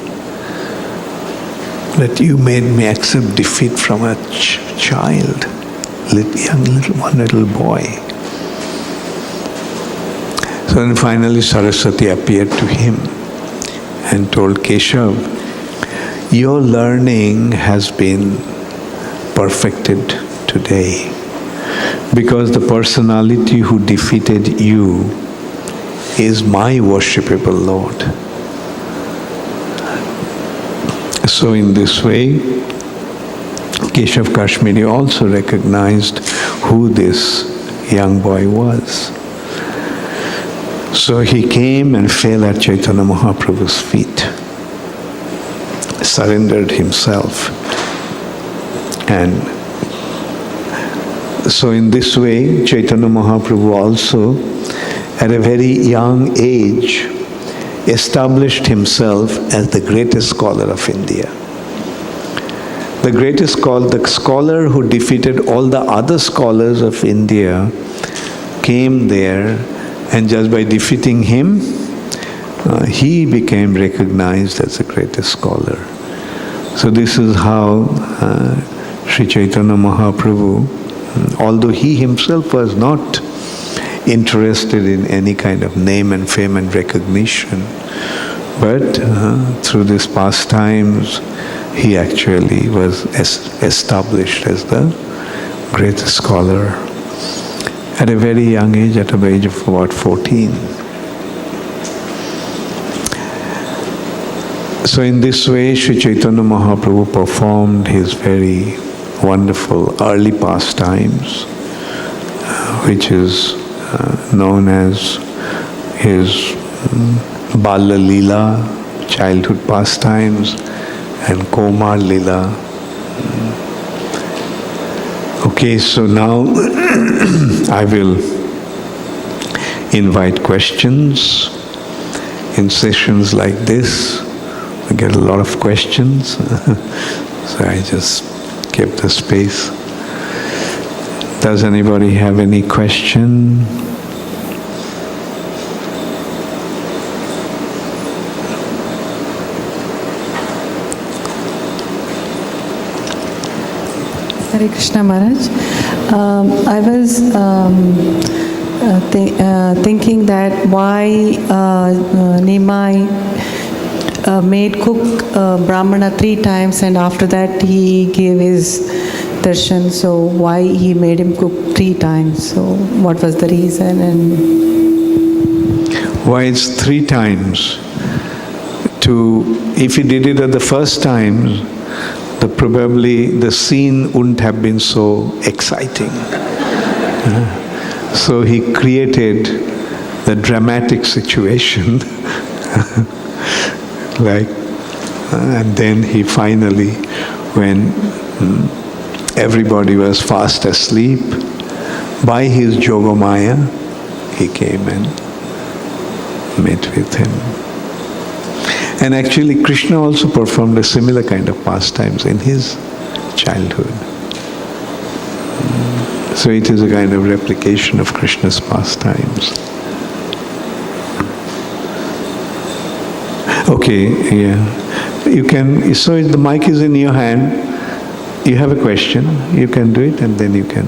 that you made me accept defeat from a child, one little boy." So then finally Saraswati appeared to him and told Keshav, "Your learning has been perfected today, because the personality who defeated you is my worshipable Lord." So in this way, Keshav Kashmiri also recognized who this young boy was. So he came and fell at Chaitanya Mahaprabhu's feet, surrendered himself. And so in this way, Chaitanya Mahaprabhu also, at a very young age, established himself as the greatest scholar of India. The greatest the scholar who defeated all the other scholars of India came there, and just by defeating him, he became recognized as the greatest scholar. So this is how Sri Chaitanya Mahaprabhu, although he himself was not interested in any kind of name and fame and recognition, but through these pastimes, he actually was established as the greatest scholar at a very young age, at the age of about 14. So in this way, Sri Chaitanya Mahaprabhu performed his very wonderful early pastimes, which is known as his Bala Leela, childhood pastimes, and Komar Leela. Okay, so now I will invite questions. In sessions like this, we get a lot of questions, so I just kept the space. Does anybody have any question? Hare Krishna Maharaj. I was thinking that why Nimai made cook Brahmana 3 times, and after that he gave his darshan. So why he made him cook 3 times? So what was the reason? And why it's 3 times? If he did it at the first time, probably the scene wouldn't have been so exciting. So he created the dramatic situation, and then he finally, when everybody was fast asleep, by his Yogamaya, he came and met with him. And actually, Krishna also performed a similar kind of pastimes in his childhood. So it is a kind of replication of Krishna's pastimes. Okay, yeah. You can, so the mic is in your hand. You have a question, you can do it, and then you can.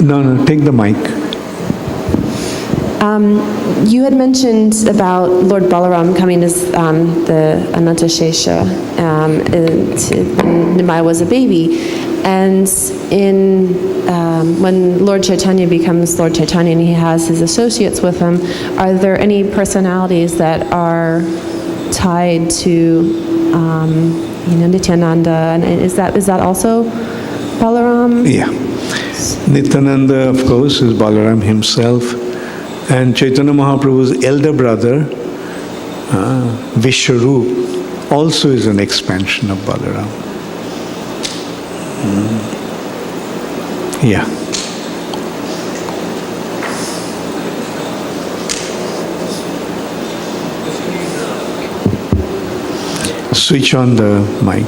No, take the mic. You had mentioned about Lord Balaram coming as the Ananta Shesha when Nimai was a baby. And when Lord Chaitanya becomes Lord Chaitanya and he has his associates with him, are there any personalities that are tied to Nityananda? And is that also Balaram? Yeah. Nityananda, of course, is Balaram himself. And Chaitanya Mahaprabhu's elder brother, Vishwarup, also is an expansion of Balaram. Yeah. Switch on the mic.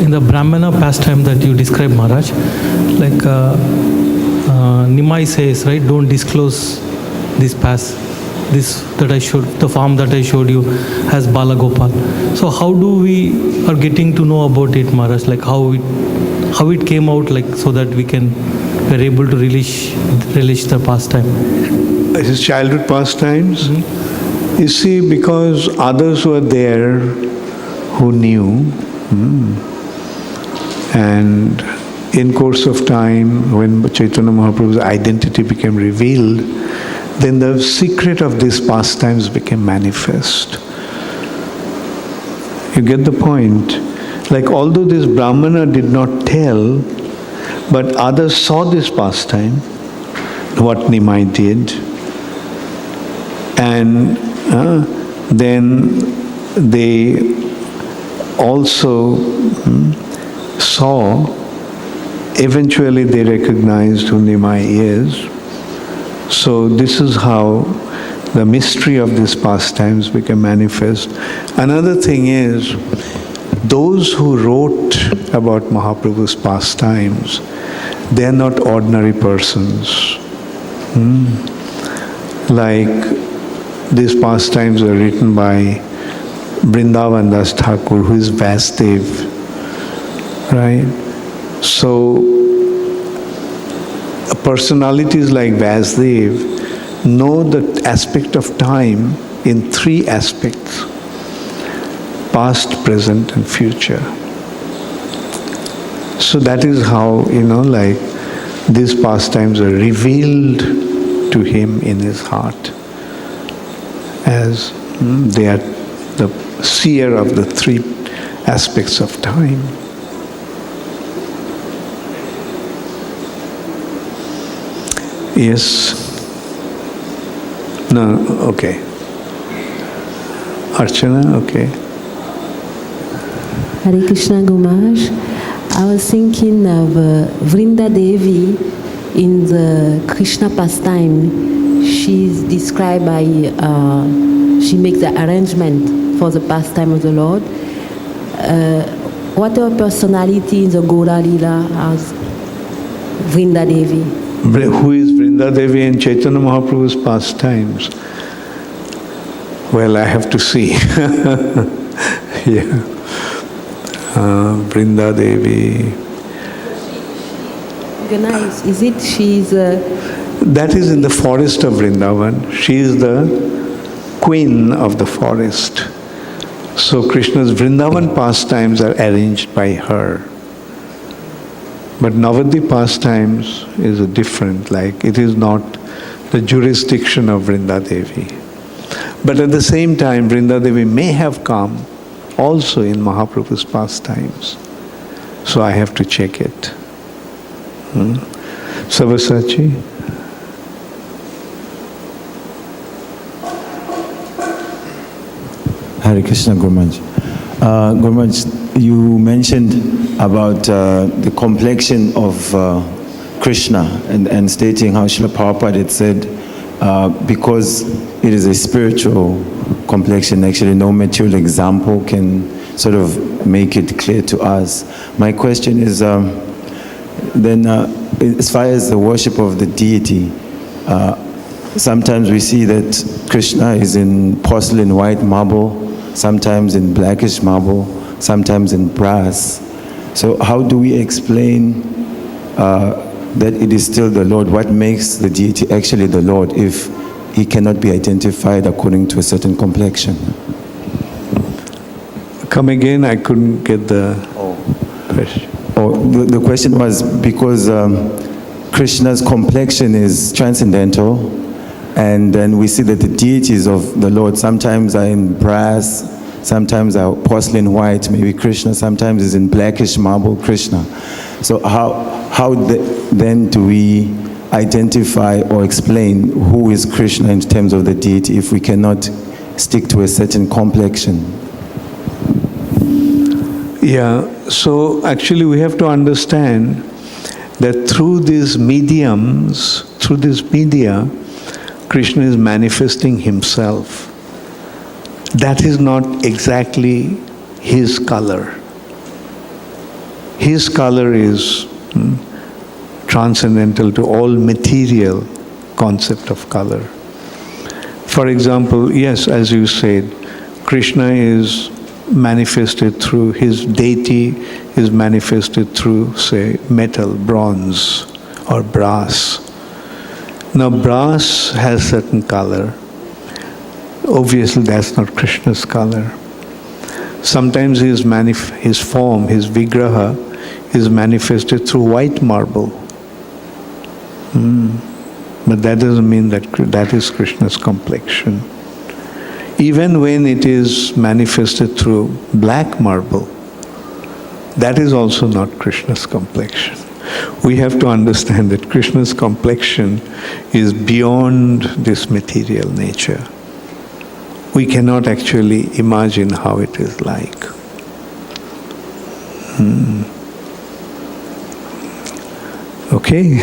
In the Brahmana pastime that you describe, Maharaj, like Nimai says, right, don't disclose this that I showed, the form that I showed you as Balagopal. So how do we are getting to know about it, Maharaj? Like how it came out, like so that we're able to relish the pastime. His childhood pastimes. Mm-hmm. You see, because others were there who knew. And in course of time, when Chaitanya Mahaprabhu's identity became revealed, then the secret of these pastimes became manifest. You get the point? Like, although this Brahmana did not tell, but others saw this pastime, what Nimai did, and then they also saw, eventually they recognized who Nimai is. So this is how the mystery of these pastimes became manifest. Another thing is, those who wrote about Mahaprabhu's pastimes, they are not ordinary persons. Like, these pastimes are written by Vrindavan Das Thakur, who is Vasudev, right? So, personalities like Vasudev know the aspect of time in three aspects: past, present, and future. So that is how, like, these pastimes are revealed to him in his heart, as they are the seer of the three aspects of time. Yes? No, okay. Archana, okay. Hare Krishna Gomaj. I was thinking of Vrinda Devi in the Krishna pastime. She's described by, she makes the arrangement for the pastime of the Lord. What her personality in the Gora Lila as Vrinda Devi? Who is Vrinda Devi in Chaitanya Mahaprabhu's pastimes? Well, I have to see. Yeah. Vrinda Devi. Nice. Is it she's... That is in the forest of Vrindavan. She is the queen of the forest. So Krishna's Vrindavan pastimes are arranged by her. But Navadvip pastimes is a different, like, it is not the jurisdiction of Vrinda Devi. But at the same time, Vrinda Devi may have come also in Mahaprabhu's pastimes. So I have to check it. Sabyasachi? Hare Krishna, Gurumaj. Gurumaj, you mentioned about the complexion of Krishna and stating how Srila Prabhupada had said, because it is a spiritual complexion, actually no material example can sort of make it clear to us. My question is, then as far as the worship of the deity, sometimes we see that Krishna is in porcelain white marble, sometimes in blackish marble, sometimes in brass. So how do we explain that it is still the Lord? What makes the deity actually the Lord if he cannot be identified according to a certain complexion? Come again, I couldn't get the question. The question was because Krishna's complexion is transcendental, And then we see that the deities of the Lord sometimes are in brass, sometimes are porcelain white, maybe Krishna, sometimes is in blackish marble, Krishna. So then do we identify or explain who is Krishna in terms of the deity if we cannot stick to a certain complexion? Yeah, so actually we have to understand that through these mediums, through this media, Krishna is manifesting himself. That is not exactly his color. His color is transcendental to all material concept of color. For example, yes, as you said, Krishna is manifested through his deity, is manifested through, say, metal, bronze or brass. Now, brass has certain color. Obviously, that's not Krishna's color. Sometimes his form, his vigraha, is manifested through white marble. But that doesn't mean that that is Krishna's complexion. Even when it is manifested through black marble, that is also not Krishna's complexion. We have to understand that Krishna's complexion is beyond this material nature. We cannot actually imagine how it is like. Okay,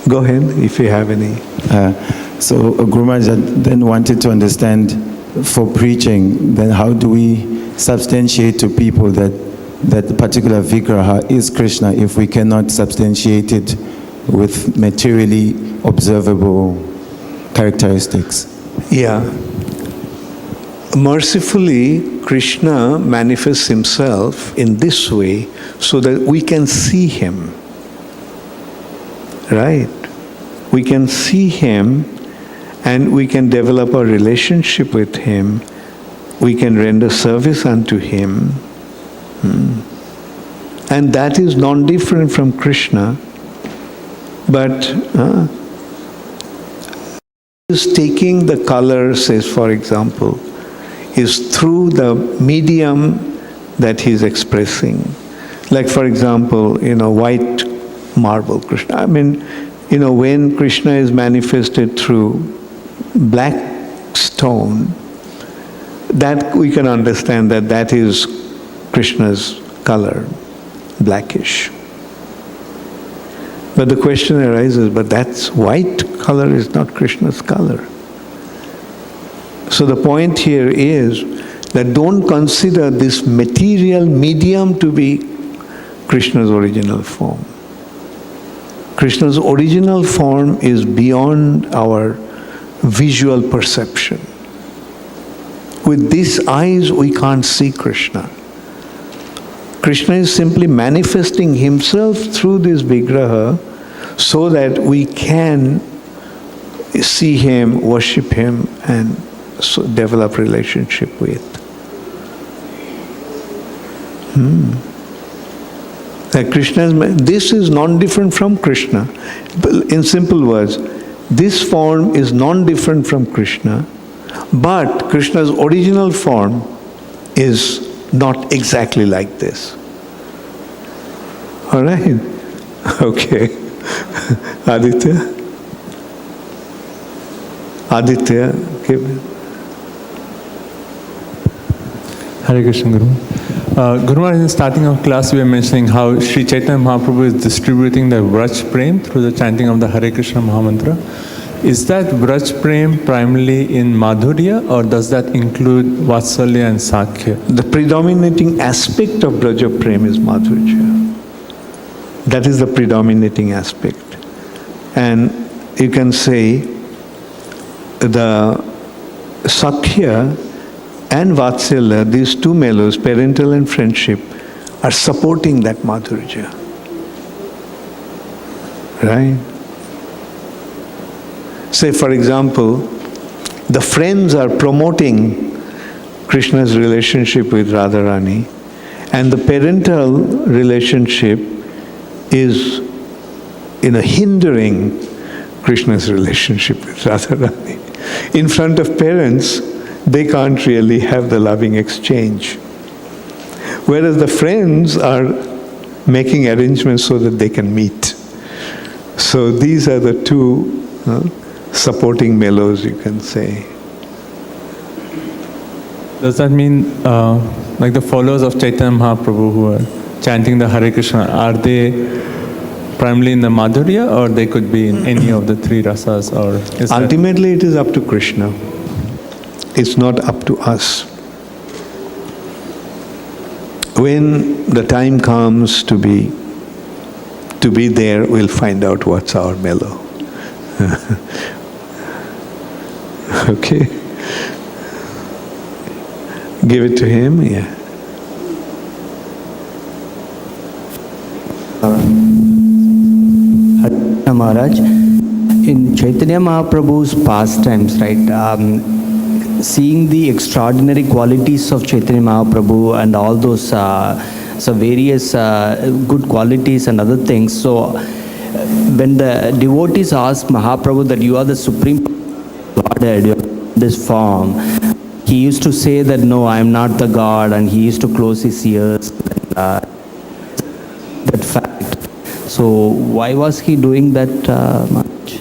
go ahead if you have any. So Guru Maharaj, I then wanted to understand for preaching, then how do we substantiate to people that particular vigraha is Krishna if we cannot substantiate it with materially observable characteristics? Yeah. Mercifully, Krishna manifests himself in this way so that we can see him. Right? We can see him and we can develop a relationship with him. We can render service unto him. And that is non-different from Krishna, but is taking the color, says for example, is through the medium that he is expressing. Like for example, white marble Krishna. I mean, when Krishna is manifested through black stone, that we can understand that is Krishna's color, blackish. But the question arises, but that's white color is not Krishna's color. So the point here is that don't consider this material medium to be Krishna's original form. Krishna's original form is beyond our visual perception. With these eyes, we can't see Krishna. Krishna is simply manifesting himself through this vigraha so that we can see him, worship him, and so develop relationship with. This is non-different from Krishna. In simple words, this form is non-different from Krishna, but Krishna's original form is not exactly like this. All right? Okay. Aditya? Okay. Hare Krishna, Guru. Guru Maharaj, in the starting of class, we were mentioning how Sri Chaitanya Mahaprabhu is distributing the Vraj Prem through the chanting of the Hare Krishna Mahamantra. Is that Vraj Prem primarily in Madhurya, or does that include Vatsalya and Sakhya? The predominating aspect of Braja Prem is Madhurya. That is the predominating aspect. And you can say the Sakhya and Vatsalya, these two mellows, parental and friendship, are supporting that Madhurya. Right? Say, for example, the friends are promoting Krishna's relationship with Radharani, and the parental relationship is hindering Krishna's relationship with Radharani. In front of parents, they can't really have the loving exchange. Whereas the friends are making arrangements so that they can meet. So these are the two supporting mellows, you can say. Does that mean, like the followers of Chaitanya Mahaprabhu who are chanting the Hare Krishna, are they primarily in the Madhurya, or they could be in any of the three rasas? Or is ultimately, it is up to Krishna. It's not up to us. When the time comes to be there, we'll find out what's our mellow. Okay? Give it to him, yeah. Maharaj, in Chaitanya Mahaprabhu's pastimes, right, seeing the extraordinary qualities of Chaitanya Mahaprabhu and all those various good qualities and other things, so when the devotees ask Mahaprabhu that you are the supreme Godhead, you are in this form, he used to say that no, I am not the God, and he used to close his ears. That fact. So why was he doing that much?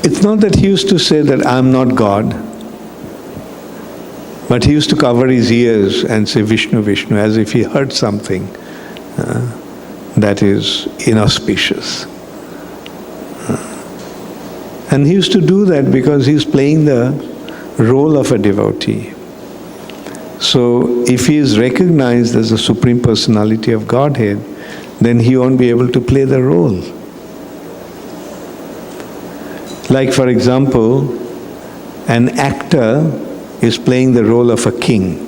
It's not that he used to say that I'm not God, but he used to cover his ears and say Vishnu, Vishnu, as if he heard something that is inauspicious. And he used to do that because he's playing the role of a devotee. So if he is recognized as the Supreme Personality of Godhead, then he won't be able to play the role. Like, for example, an actor is playing the role of a king.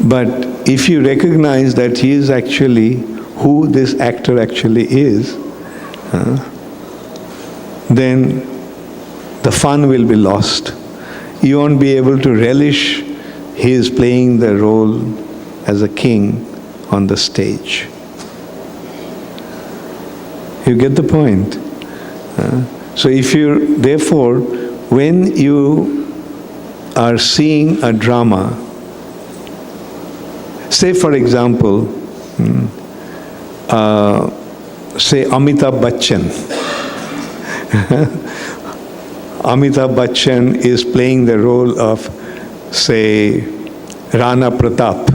But if you recognize that he is actually who this actor actually is, then the fun will be lost. You won't be able to relish his playing the role as a king on the stage. You get the point? So if you, therefore, when you are seeing a drama, say for example, say Amitabh Bachchan. Amitabh Bachchan is playing the role of, say, Rana Pratap.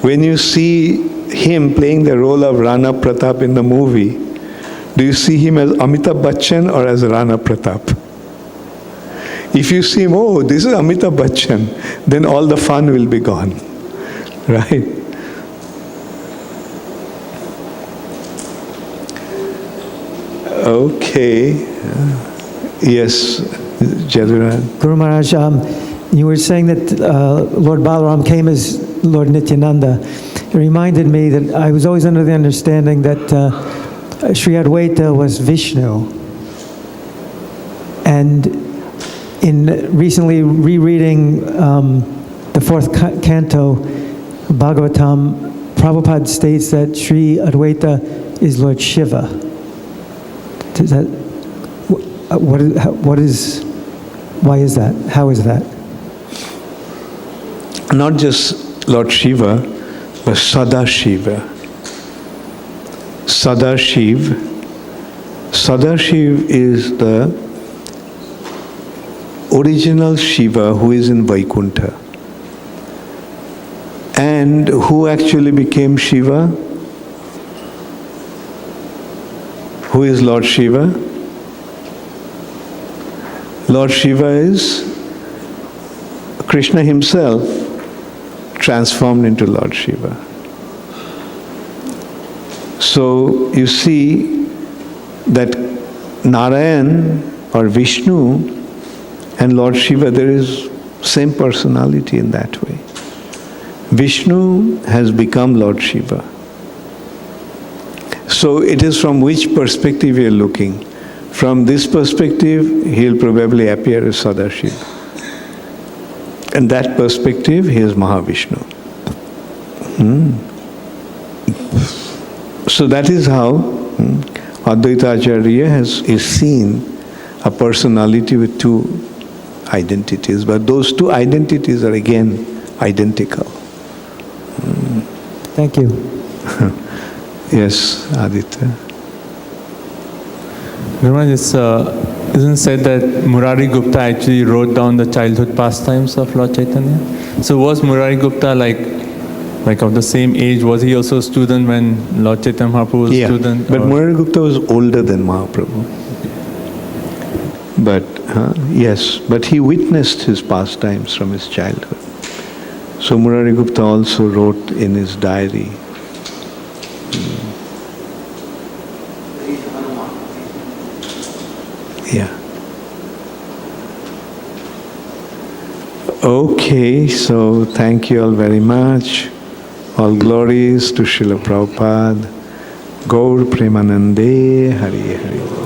When you see him playing the role of Rana Pratap in the movie, do you see him as Amitabh Bachchan or as Rana Pratap? If you see him, oh, this is Amitabh Bachchan, then all the fun will be gone, right? Okay. Yes, Jaduraj. Guru Maharaj, you were saying that Lord Balaram came as Lord Nityananda. It reminded me that I was always under the understanding that Sri Advaita was Vishnu. And in recently rereading the fourth canto of Bhagavatam, Prabhupada states that Sri Advaita is Lord Shiva. Does that, why is that? How is that? Not just Lord Shiva, but Sadashiva. Sadashiv is the original Shiva who is in Vaikuntha. And who actually became Shiva? Who is Lord Shiva? Lord Shiva is Krishna himself transformed into Lord Shiva. So you see that Narayan or Vishnu and Lord Shiva, there is same personality in that way. Vishnu has become Lord Shiva. So it is from which perspective you are looking. From this perspective, he will probably appear as Sadashiva. And that perspective, he is Mahavishnu. So that is how Advaita Acharya is seen a personality with two identities, but those two identities are again identical. Thank you. Yes, Aditya. Guru Maharaj, it's isn't said that Murari Gupta actually wrote down the childhood pastimes of Lord Chaitanya? So was Murari Gupta like of the same age? Was he also a student when Lord Chaitanya Mahaprabhu was a student? But Murari Gupta was older than Mahaprabhu. But yes, but he witnessed his pastimes from his childhood. So Murari Gupta also wrote in his diary. Yeah. Okay, so thank you all very much. All glories to Srila Prabhupada. Gaur Premanande Hari Hari.